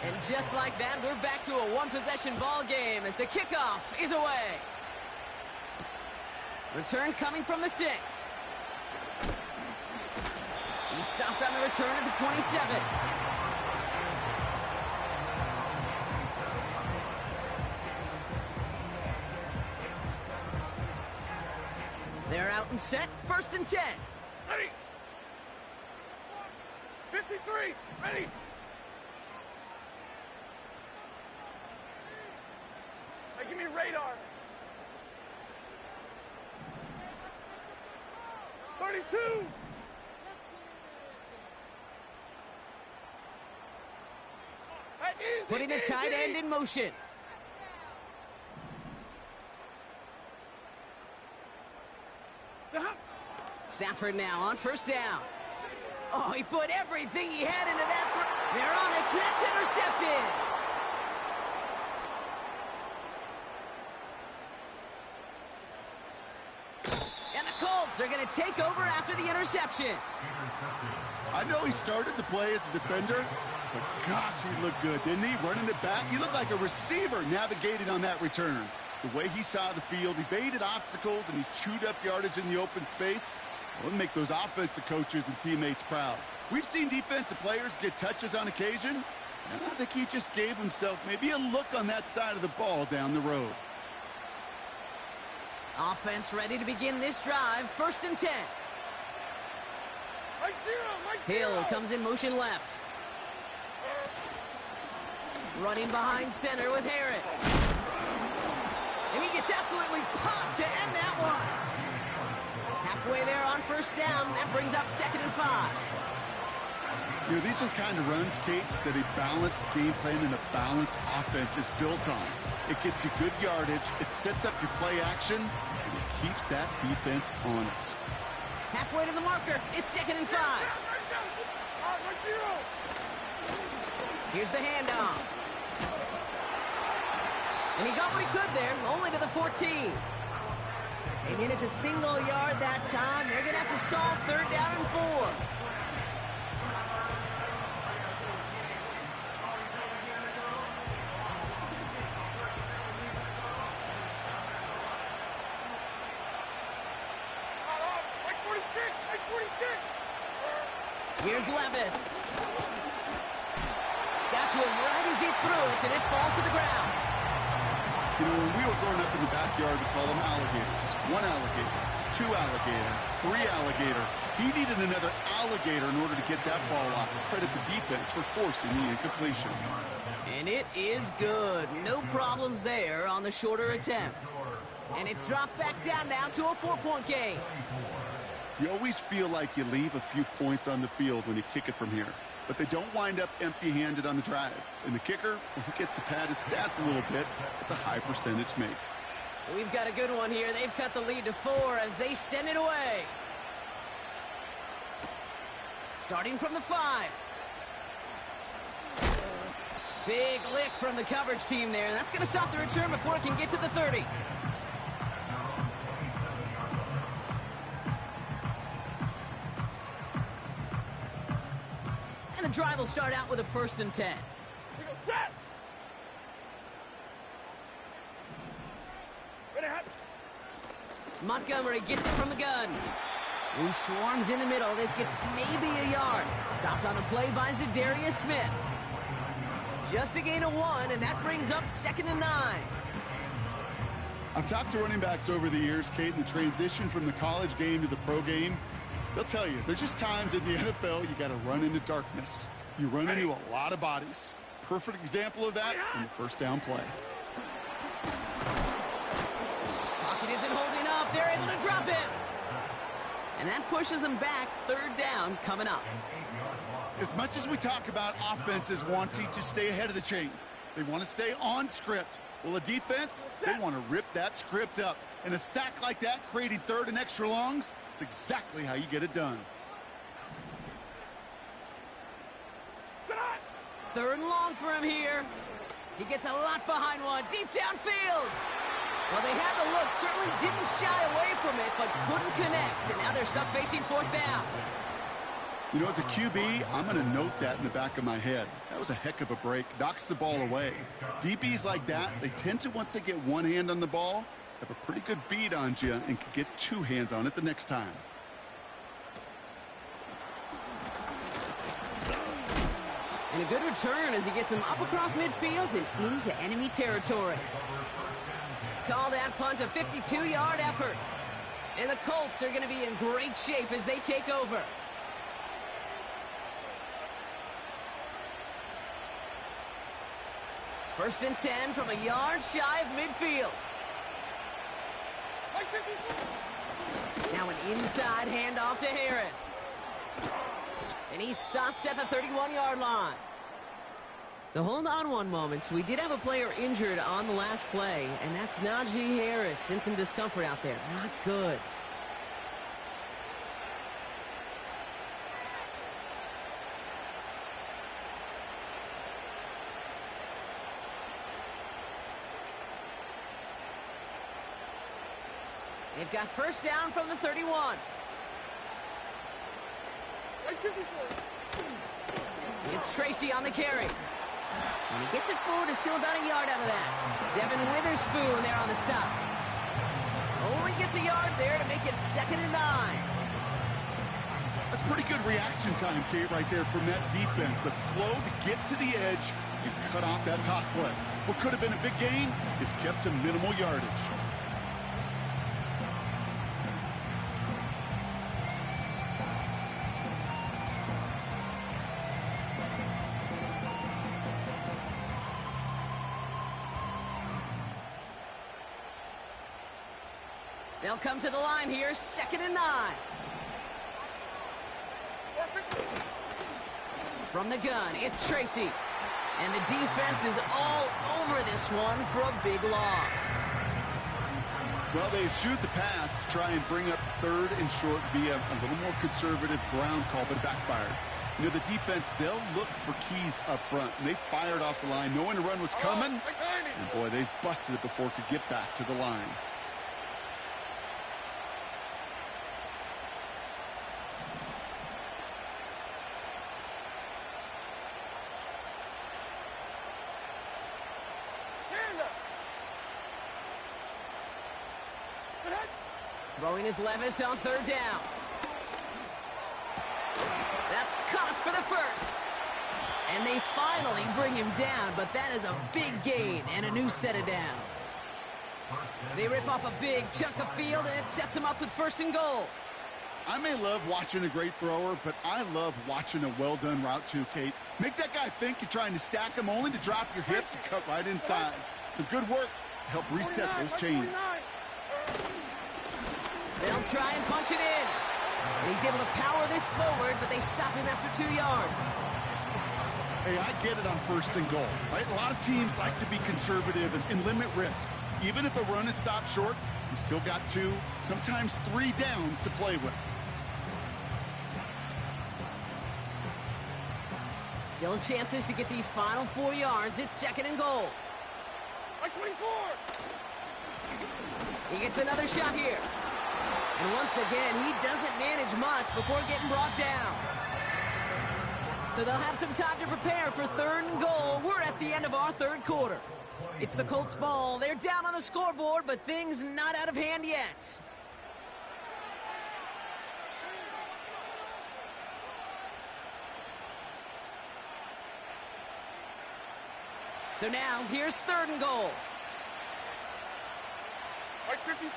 And just like that, we're back to a one-possession ball game as the kickoff is away. Return coming from the 6. He stopped on the return at the 27. They're out and set. 1st and 10. Ready. 53. Ready. Hey, give me radar. 32. Putting the tight end in motion. Stafford now on 1st down. Oh, he put everything he had into that throw. They're on it. That's intercepted. And the Colts are going to take over after the interception. I know he started the play as a defender, but gosh, he looked good, didn't he? Running it back, he looked like a receiver navigating on that return. The way he saw the field, he baited obstacles and he chewed up yardage in the open space. Well, it'll make those offensive coaches and teammates proud. We've seen defensive players get touches on occasion, and I think he just gave himself maybe a look on that side of the ball down the road. Offense ready to begin this drive. 1st and 10. Hill comes in motion left. Running behind center with Harris. And he gets absolutely popped to end that one. Halfway there on first down. That brings up 2nd and 5. You know, these are the kind of runs, Kate, that a balanced game plan and a balanced offense is built on. It gets you good yardage, it sets up your play action, and it keeps that defense honest. Halfway to the marker. It's 2nd and 5. Here's the handoff. And he got what he could there, only to the 14. They get it to single yard that time. They're going to have to solve 3rd down and 4. Here's Levis. Got to him right as he threw it, and it falls to the ground. You know, when we were growing up in the backyard, we called them alligators. 1 alligator, 2 alligator, 3 alligator. He needed another alligator in order to get that ball off. Credit the defense for forcing the incompletion. And it is good. No problems there on the shorter attempt. And it's dropped back down now to a 4-point game. You always feel like you leave a few points on the field when you kick it from here. But they don't wind up empty-handed on the drive. And the kicker, well, he gets to pad his stats a little bit with a high percentage make. We've got a good one here. They've cut the lead to 4 as they send it away. Starting from the 5. Big lick from the coverage team there. That's going to stop the return before it can get to the 30. And the drive will start out with a 1st and 10. Montgomery gets it from the gun. He swarms in the middle. This gets maybe a yard. Stopped on the play by Zadarius Smith. Just a gain of 1, and that brings up 2nd and 9. I've talked to running backs over the years, Kate, and the transition from the college game to the pro game. They'll tell you, there's just times in the NFL you got to run into darkness. You run into a lot of bodies. Perfect example of that in the 1st down play. Pocket isn't holding up. They're able to drop him. And that pushes them back. 3rd down coming up. As much as we talk about offenses wanting to stay ahead of the chains, they want to stay on script. Well, a defense, they want to rip that script up. And a sack like that, creating 3rd and extra longs, it's exactly how you get it done. 3rd and long for him here. He gets a lot behind one, deep downfield. Well, they had the look, certainly didn't shy away from it, but couldn't connect. And now they're stuck facing 4th down. You know, as a QB, I'm going to note that in the back of my head. That was a heck of a break. Knocks the ball away. DBs like that, they tend to, once they get one hand on the ball, have a pretty good beat on you and can get 2 hands on it the next time. And a good return as he gets him up across midfield and into enemy territory. Call that punt a 52-yard effort. And the Colts are going to be in great shape as they take over. First and 10 from a yard shy of midfield. Now an inside handoff to Harris. And he's stopped at the 31-yard line. So hold on one moment. We did have a player injured on the last play, and that's Najee Harris. In some discomfort out there. Not good. They've got first down from the 31. It's Tracy on the carry. And he gets it forward to still about a yard out of that. Devin Witherspoon there on the stop. Only gets a yard there to make it 2nd and 9. That's pretty good reaction time, Kate, right there from that defense. The flow to get to the edge and cut off that toss play. What could have been a big gain is kept to minimal yardage. They'll come to the line here, 2nd and 9. From the gun, it's Tracy. And the defense is all over this one for a big loss. Well, they eschewed the pass to try and bring up 3rd and short via a little more conservative ground call, but it backfired. You know, the defense, they'll look for keys up front. And they fired off the line knowing the run was coming. And, boy, they busted it before it could get back to the line. Throwing his Levis on 3rd down. That's caught for the first. And they finally bring him down, but that is a big gain and a new set of downs. They rip off a big chunk of field, and it sets them up with 1st and goal. I may love watching a great thrower, but I love watching a well-done route too, Kate. Make that guy think you're trying to stack him only to drop your hips and cut right inside. Some good work to help reset those chains. They'll try and punch it in. And he's able to power this forward, but they stop him after 2 yards. Hey, I get it on 1st and goal, right? A lot of teams like to be conservative and limit risk. Even if a run is stopped short, you still got 2, sometimes 3 downs to play with. Still chances to get these final 4 yards. It's 2nd and goal. Like 24. He gets another shot here. And once again, he doesn't manage much before getting brought down. So they'll have some time to prepare for 3rd and goal. We're at the end of our 3rd quarter. It's the Colts' ball. They're down on the scoreboard, but things not out of hand yet. So now, here's 3rd and goal. Like 54.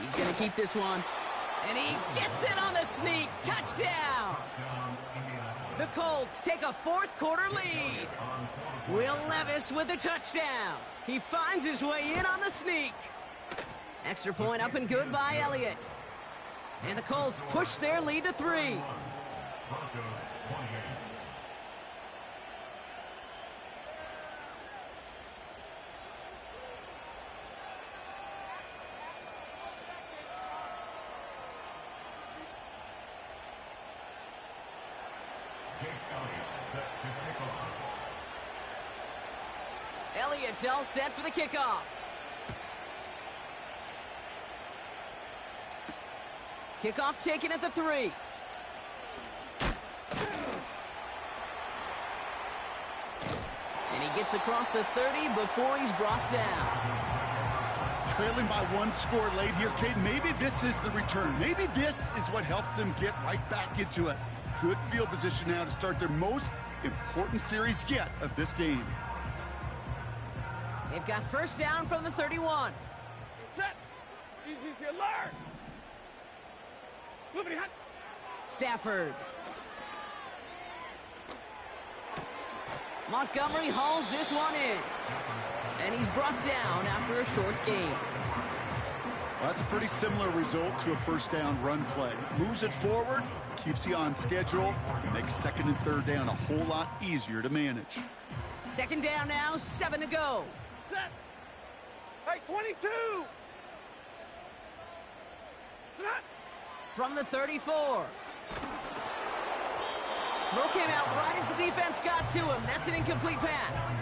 He's going to keep this one. And he gets it on the sneak. Touchdown! The Colts take a 4th quarter lead. Will Levis with the touchdown. He finds his way in on the sneak. Extra point up and good by Elliott. And the Colts push their lead to 3. Elliott's all set for the kickoff. Kickoff taken at the 3. And he gets across the 30 before he's brought down. Trailing by 1 score late here, Kate. Maybe this is the return. Maybe this is what helps them get right back into it. Good field position now to start their most important series yet of this game. They've got 1st down from the 31. Set. Easy, alert. Moving hot. Stafford. Montgomery hauls this one in. And he's brought down after a short game. Well, that's a pretty similar result to a 1st down run play. Moves it forward, keeps you on schedule, and makes 2nd and 3rd down a whole lot easier to manage. 2nd down now, 7 to go. Set. Like 22. Set. From the 34. Throw came out right as the defense got to him. That's an incomplete pass.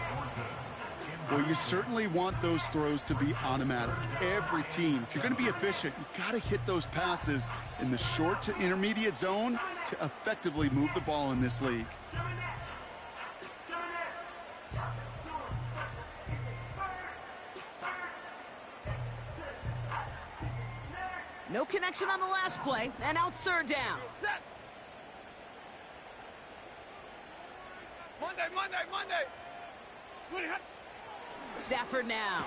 Well, you certainly want those throws to be automatic. Every team, if you're going to be efficient, you got to hit those passes in the short to intermediate zone to effectively move the ball in this league. No connection on the last play, and now it's 3rd down. Set. Monday. Moving hot. Stafford now.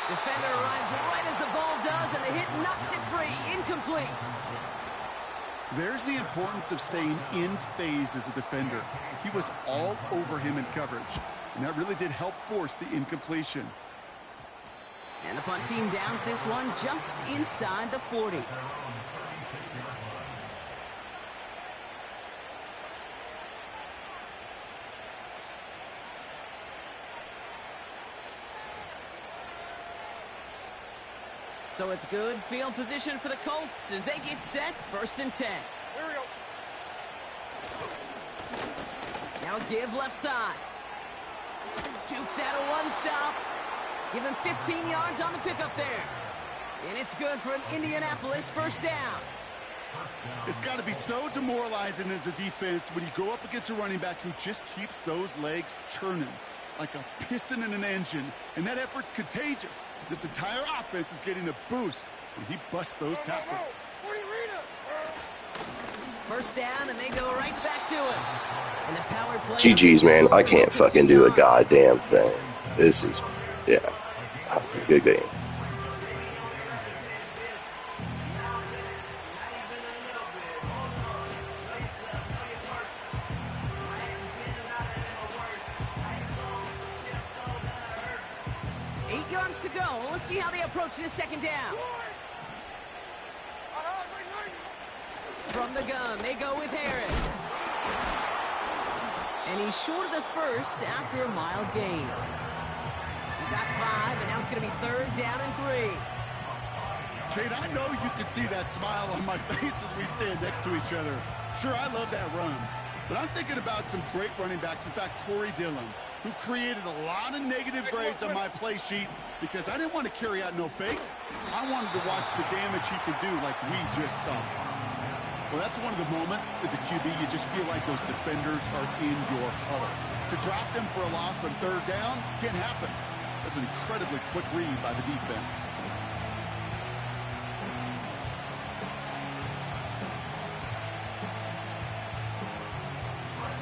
Defender arrives right as the ball does, and the hit knocks it free. Incomplete. There's the importance of staying in phase as a defender. He was all over him in coverage, and that really did help force the incompletion. And the punt team downs this one just inside the 40. So it's good field position for the Colts as they get set, 1st and 10. Here we go. Now give left side. Dukes out of one stop. Give him 15 yards on the pickup there. And it's good for an Indianapolis 1st down. It's got to be so demoralizing as a defense when you go up against a running back who just keeps those legs churning like a piston in an engine, and that effort's contagious. This entire offense is getting a boost when he busts those tackles. 1st down, and they go right back to it. And the power play. GG's, man. I can't fucking do a goddamn thing. This is, yeah, good game. To go. Let's see how they approach this 2nd down. From the gun, they go with Harris. And he's short of the 1st after a mild gain. He got 5, and now it's going to be 3rd down and 3. Kate, I know you can see that smile on my face as we stand next to each other. Sure, I love that run. But I'm thinking about some great running backs. In fact, Corey Dillon, who created a lot of negative grades on my play sheet because I didn't want to carry out no fake. I wanted to watch the damage he could do like we just saw. Well, that's one of the moments as a QB you just feel like those defenders are in your huddle. To drop them for a loss on 3rd down can't happen. That's an incredibly quick read by the defense.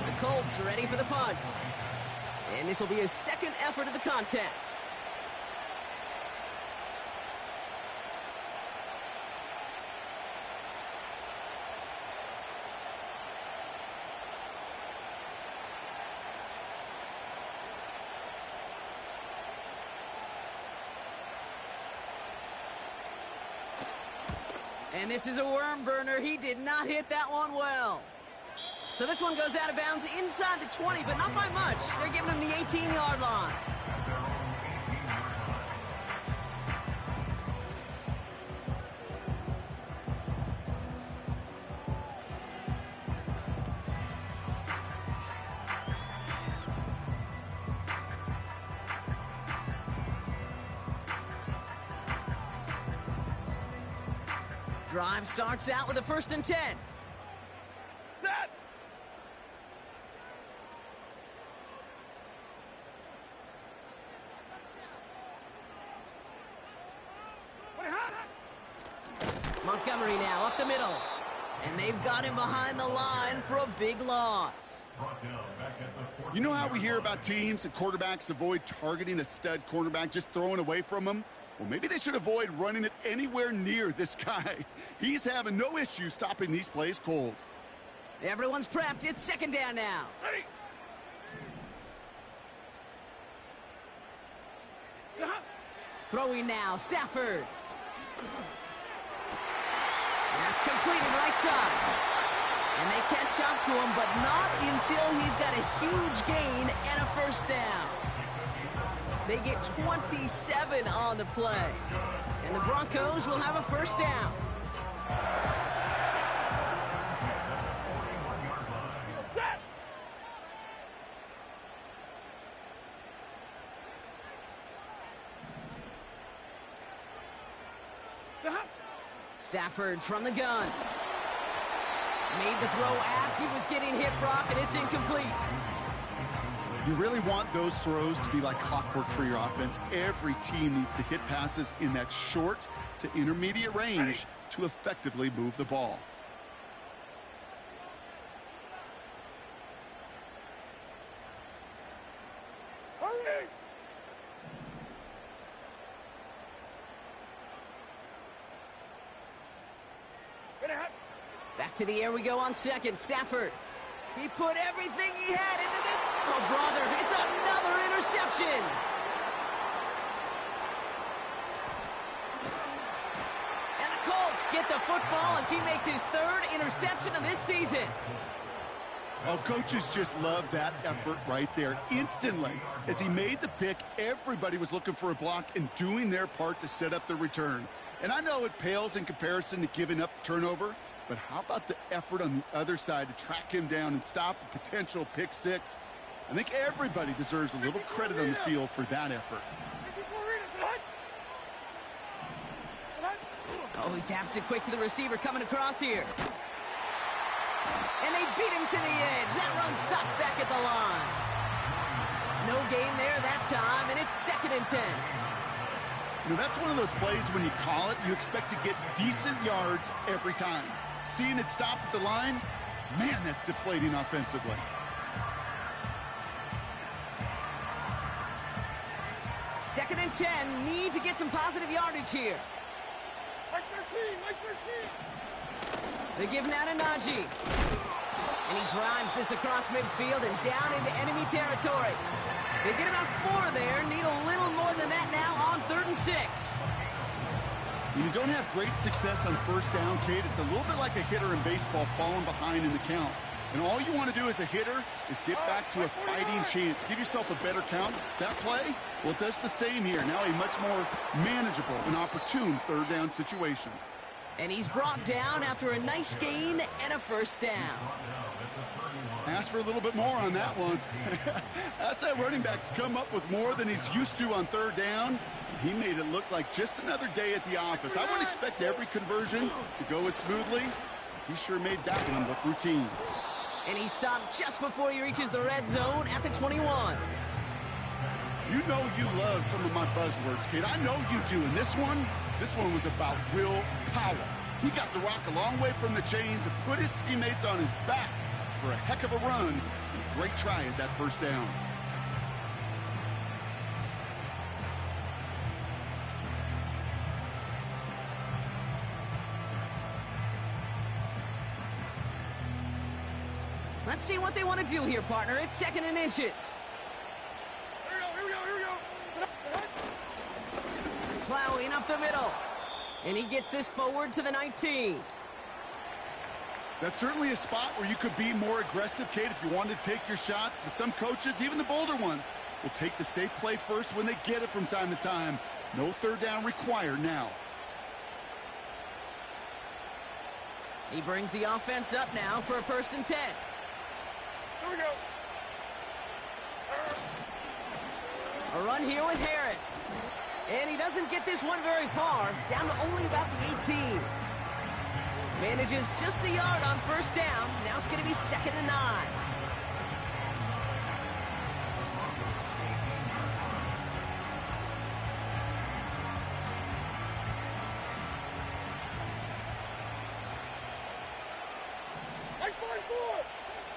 The Colts are ready for the punt. And this will be his 2nd effort of the contest. And this is a worm burner. He did not hit that one well. So this one goes out of bounds inside the 20, but not by much. They're giving him the 18-yard line. Drive starts out with a 1st and 10. Montgomery now up the middle. And they've got him behind the line for a big loss. You know how we hear about teams and quarterbacks avoid targeting a stud cornerback, just throwing away from him? Well, maybe they should avoid running it anywhere near this guy. He's having no issue stopping these plays cold. Everyone's prepped. It's 2nd down now. Ready. Throwing now, Stafford. That's completed right side. And they catch up to him, but not until he's got a huge gain and a 1st down. They get 27 on the play. And the Broncos will have a 1st down. Stafford from the gun. Made the throw as he was getting hit, Brock, and it's incomplete. You really want those throws to be like clockwork for your offense. Every team needs to hit passes in that short to intermediate range to effectively move the ball. Hurry! Back to the air we go on 2nd. Stafford. He put everything he had into the... Oh, brother, it's another interception. get the football as he makes his third interception of this season. Oh, coaches just love that effort right there. Instantly, as he made the pick, everybody was looking for a block and doing their part to set up the return. And I know it pales in comparison to giving up the turnover, but how about the effort on the other side to track him down and stop a potential pick six? I think everybody deserves a little credit on the field for that effort. Oh, he taps it quick to the receiver coming across here. And they beat him to the edge. That run stopped back at the line. No gain there that time, and it's 2nd and 10. You know, that's one of those plays when you call it, you expect to get decent yards every time. Seeing it stopped at the line, man, that's deflating offensively. Second and 10, need to get some positive yardage here. Mike 13, Mike 13. They give now to Najee. And he drives this across midfield and down into enemy territory. They get about 4 there, need a little more than that now on 3rd and 6. When you don't have great success on first down, Kate, it's a little bit like a hitter in baseball falling behind in the count. And all you want to do as a hitter is get back to a fighting chance. Give yourself a better count. That play, well, it does the same here. Now a much more manageable and opportune 3rd down situation. And he's brought down after a nice gain and a first down. Ask for a little bit more on that one. Ask that running back to come up with more than he's used to on 3rd down. He made it look like just another day at the office. I wouldn't expect every conversion to go as smoothly. He sure made that one look routine. And he stopped just before he reaches the red zone at the 21. You know you love some of my buzzwords, kid. I know you do. And this one was about will power. He got the rock a long way from the chains and put his teammates on his back for a heck of a run. And a great try at that first down. Let's see what they want to do here, partner. It's 2nd and inches. Here we go. Plowing up the middle. And he gets this forward to the 19. That's certainly a spot where you could be more aggressive, Kate, if you wanted to take your shots. But some coaches, even the bolder ones, will take the safe play first when they get it from time to time. No 3rd down required now. He brings the offense up now for a 1st and 10. Here we go. A run here with Harris. And he doesn't get this one very far, down to only about the 18. Manages just a yard on 1st down. Now it's going to be 2nd and 9. Mike 5-4.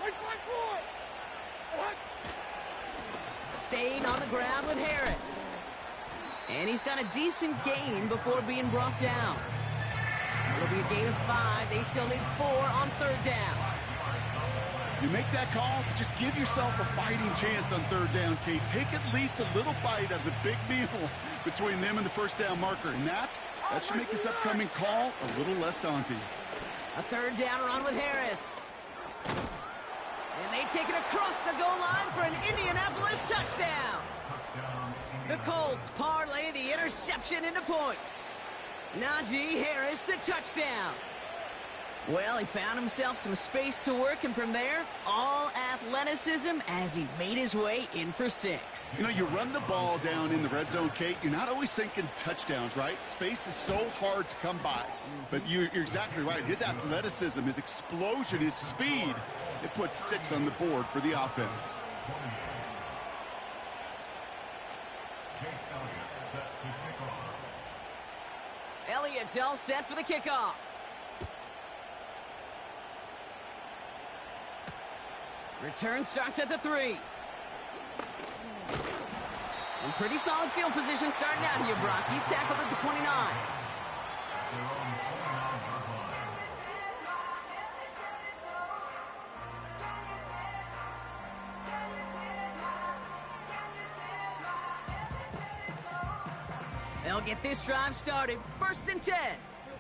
Mike 5-4. Staying on the ground with Harris. And he's got a decent gain before being brought down. It'll be a gain of 5. They still need 4 on 3rd down. You make that call to just give yourself a fighting chance on 3rd down, Kate. Take at least a little bite of the big meal between them and the first down marker. And that should make this upcoming call a little less daunting. A 3rd down run with Harris. And they take it across the goal line for an Indianapolis touchdown. The Colts parlay the interception into points. Najee Harris, the touchdown. Well, he found himself some space to work, and from there, all athleticism as he made his way in for 6. You know, you run the ball down in the red zone, Kate, you're not always thinking touchdowns, right? Space is so hard to come by. But you're exactly right. His athleticism, his explosion, his speed, it puts 6 on the board for the offense. Elliott's all set for the kickoff. Return starts at the 3. And pretty solid field position starting out here, Brock. He's tackled at the 29. They'll get this drive started. 1st and 10.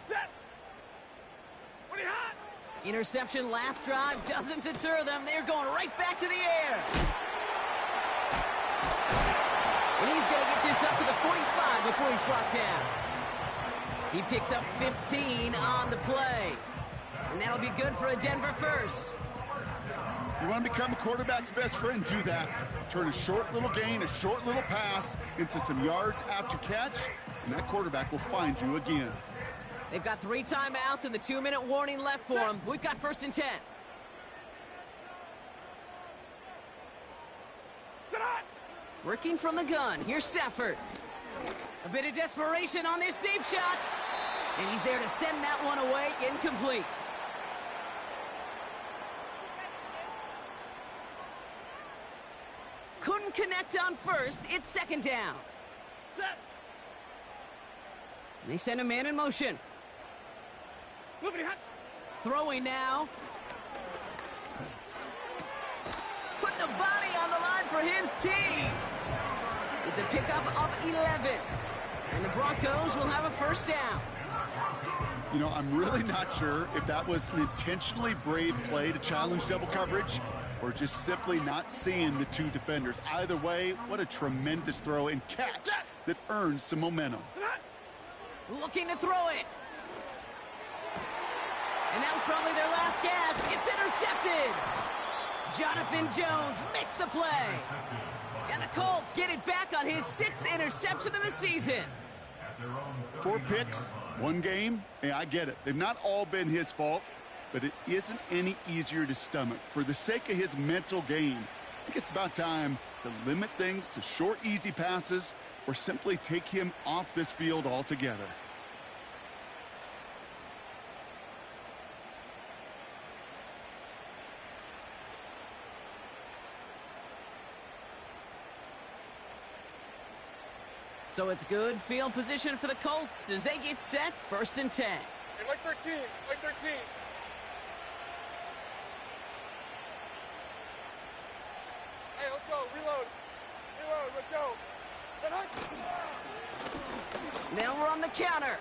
Set. Interception last drive doesn't deter them. They're going right back to the air. And he's going to get this up to the 45 before he's brought down. He picks up 15 on the play. And that'll be good for a Denver first. You want to become a quarterback's best friend, do that. Turn a short little gain, a short little pass into some yards after catch, and that quarterback will find you again. They've got 3 timeouts and the 2-minute warning left for them. We've got 1st and 10. Working from the gun. Here's Stafford. A bit of desperation on this deep shot. And he's there to send that one away, incomplete. Couldn't connect on first. It's 2nd down. And they send a man in motion. Throwing now. Put the body on the line for his team. It's a pickup of 11. And the Broncos will have a 1st down. You know, I'm really not sure if that was an intentionally brave play to challenge double coverage or just simply not seeing the 2 defenders. Either way, what a tremendous throw and catch that earns some momentum. Looking to throw it. And that was probably their last gasp. It's intercepted. Jonathan Jones makes the play. And the Colts get it back on his 6th interception of the season. 4 picks, 1 game. Hey, I get it. They've not all been his fault, but it isn't any easier to stomach. For the sake of his mental game, I think it's about time to limit things to short, easy passes or simply take him off this field altogether. So it's good field position for the Colts as they get set, 1st and 10. Hey, like 13, like 13. Hey, let's go, reload. Reload, let's go. Now we're on the counter.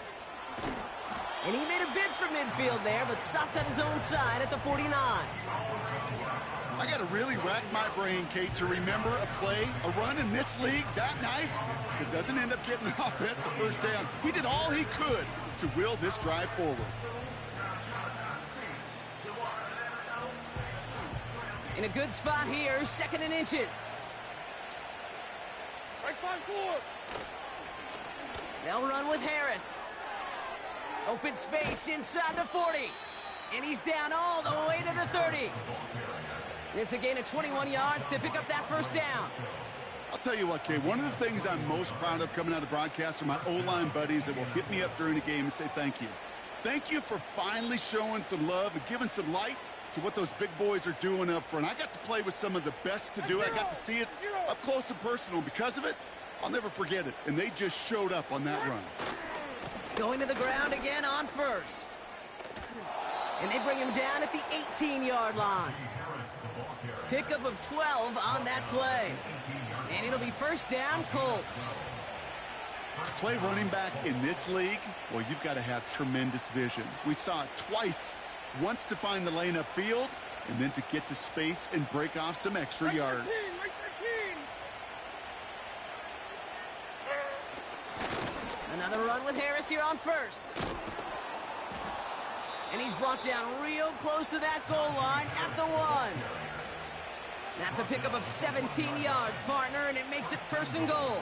And he made a bid for midfield there, but stopped on his own side at the 49. I got to really rack my brain, Kate, to remember a play, a run in this league that nice that doesn't end up getting an offensive 1st down. He did all he could to will this drive forward. In a good spot here, 2nd and inches. Right 5-4. They'll run with Harris. Open space inside the 40. And he's down all the way to the 30. It's a gain of 21 yards to pick up that 1st down. I'll tell you what, Kay, one of the things I'm most proud of coming out of broadcast are my O-line buddies that will hit me up during the game and say thank you. Thank you for finally showing some love and giving some light to what those big boys are doing up front. I got to play with some of the best to do it. I got to see it up close and personal. Because of it, I'll never forget it. And they just showed up on that run. Going to the ground again on 1st. And they bring him down at the 18-yard line. Pickup of 12 on that play. And it'll be 1st down, Colts. To play running back in this league, well, you've got to have tremendous vision. We saw it twice. Once to find the lane upfield, and then to get to space and break off some extra yards. Right 13. Another run with Harris here on 1st. And he's brought down real close to that goal line at the 1. That's a pickup of 17 yards, partner, and it makes it 1st and goal.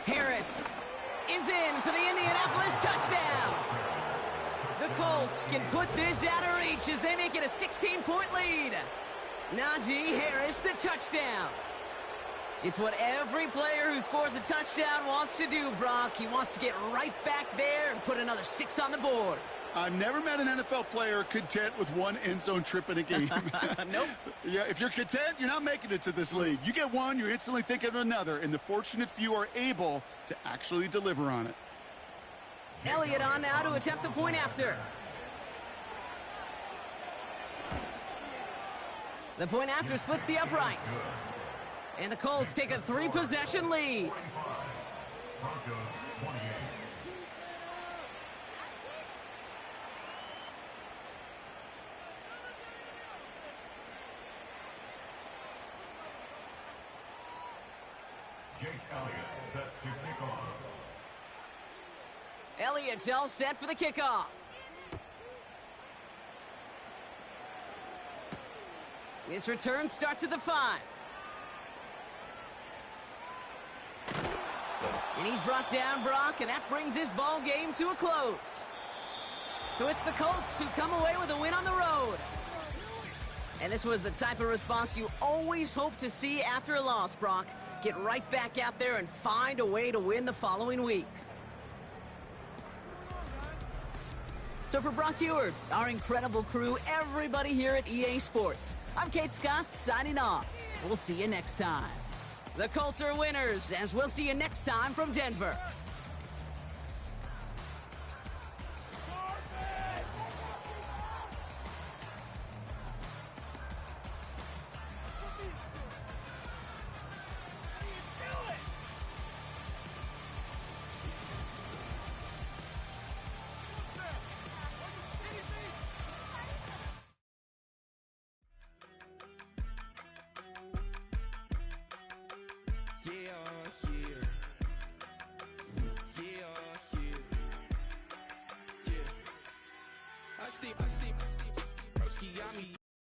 Harris is in for the Indianapolis touchdown. The Colts can put this out of reach as they make it a 16-point lead. Najee Harris, the touchdown. It's what every player who scores a touchdown wants to do, Brock. He wants to get right back there and put another 6 on the board. I've never met an NFL player content with one end zone trip in a game. Nope. Yeah, if you're content, you're not making it to this league. You get one, you're instantly thinking of another, and the fortunate few are able to actually deliver on it. Elliott on now to attempt the point after. The point after splits the uprights. And the Colts take a 3-possession lead. Broncos 28. Jake Elliott set to kick off. Elliott's all set for the kickoff. His return starts at the 5. And he's brought down, Brock, and that brings his ball game to a close. So it's the Colts who come away with a win on the road. And this was the type of response you always hope to see after a loss, Brock. Get right back out there and find a way to win the following week. So for Brock Ewart, our incredible crew, everybody here at EA Sports, I'm Kate Scott signing off. We'll see you next time. The Colts are winners, as we'll see you next time from Denver. I steam.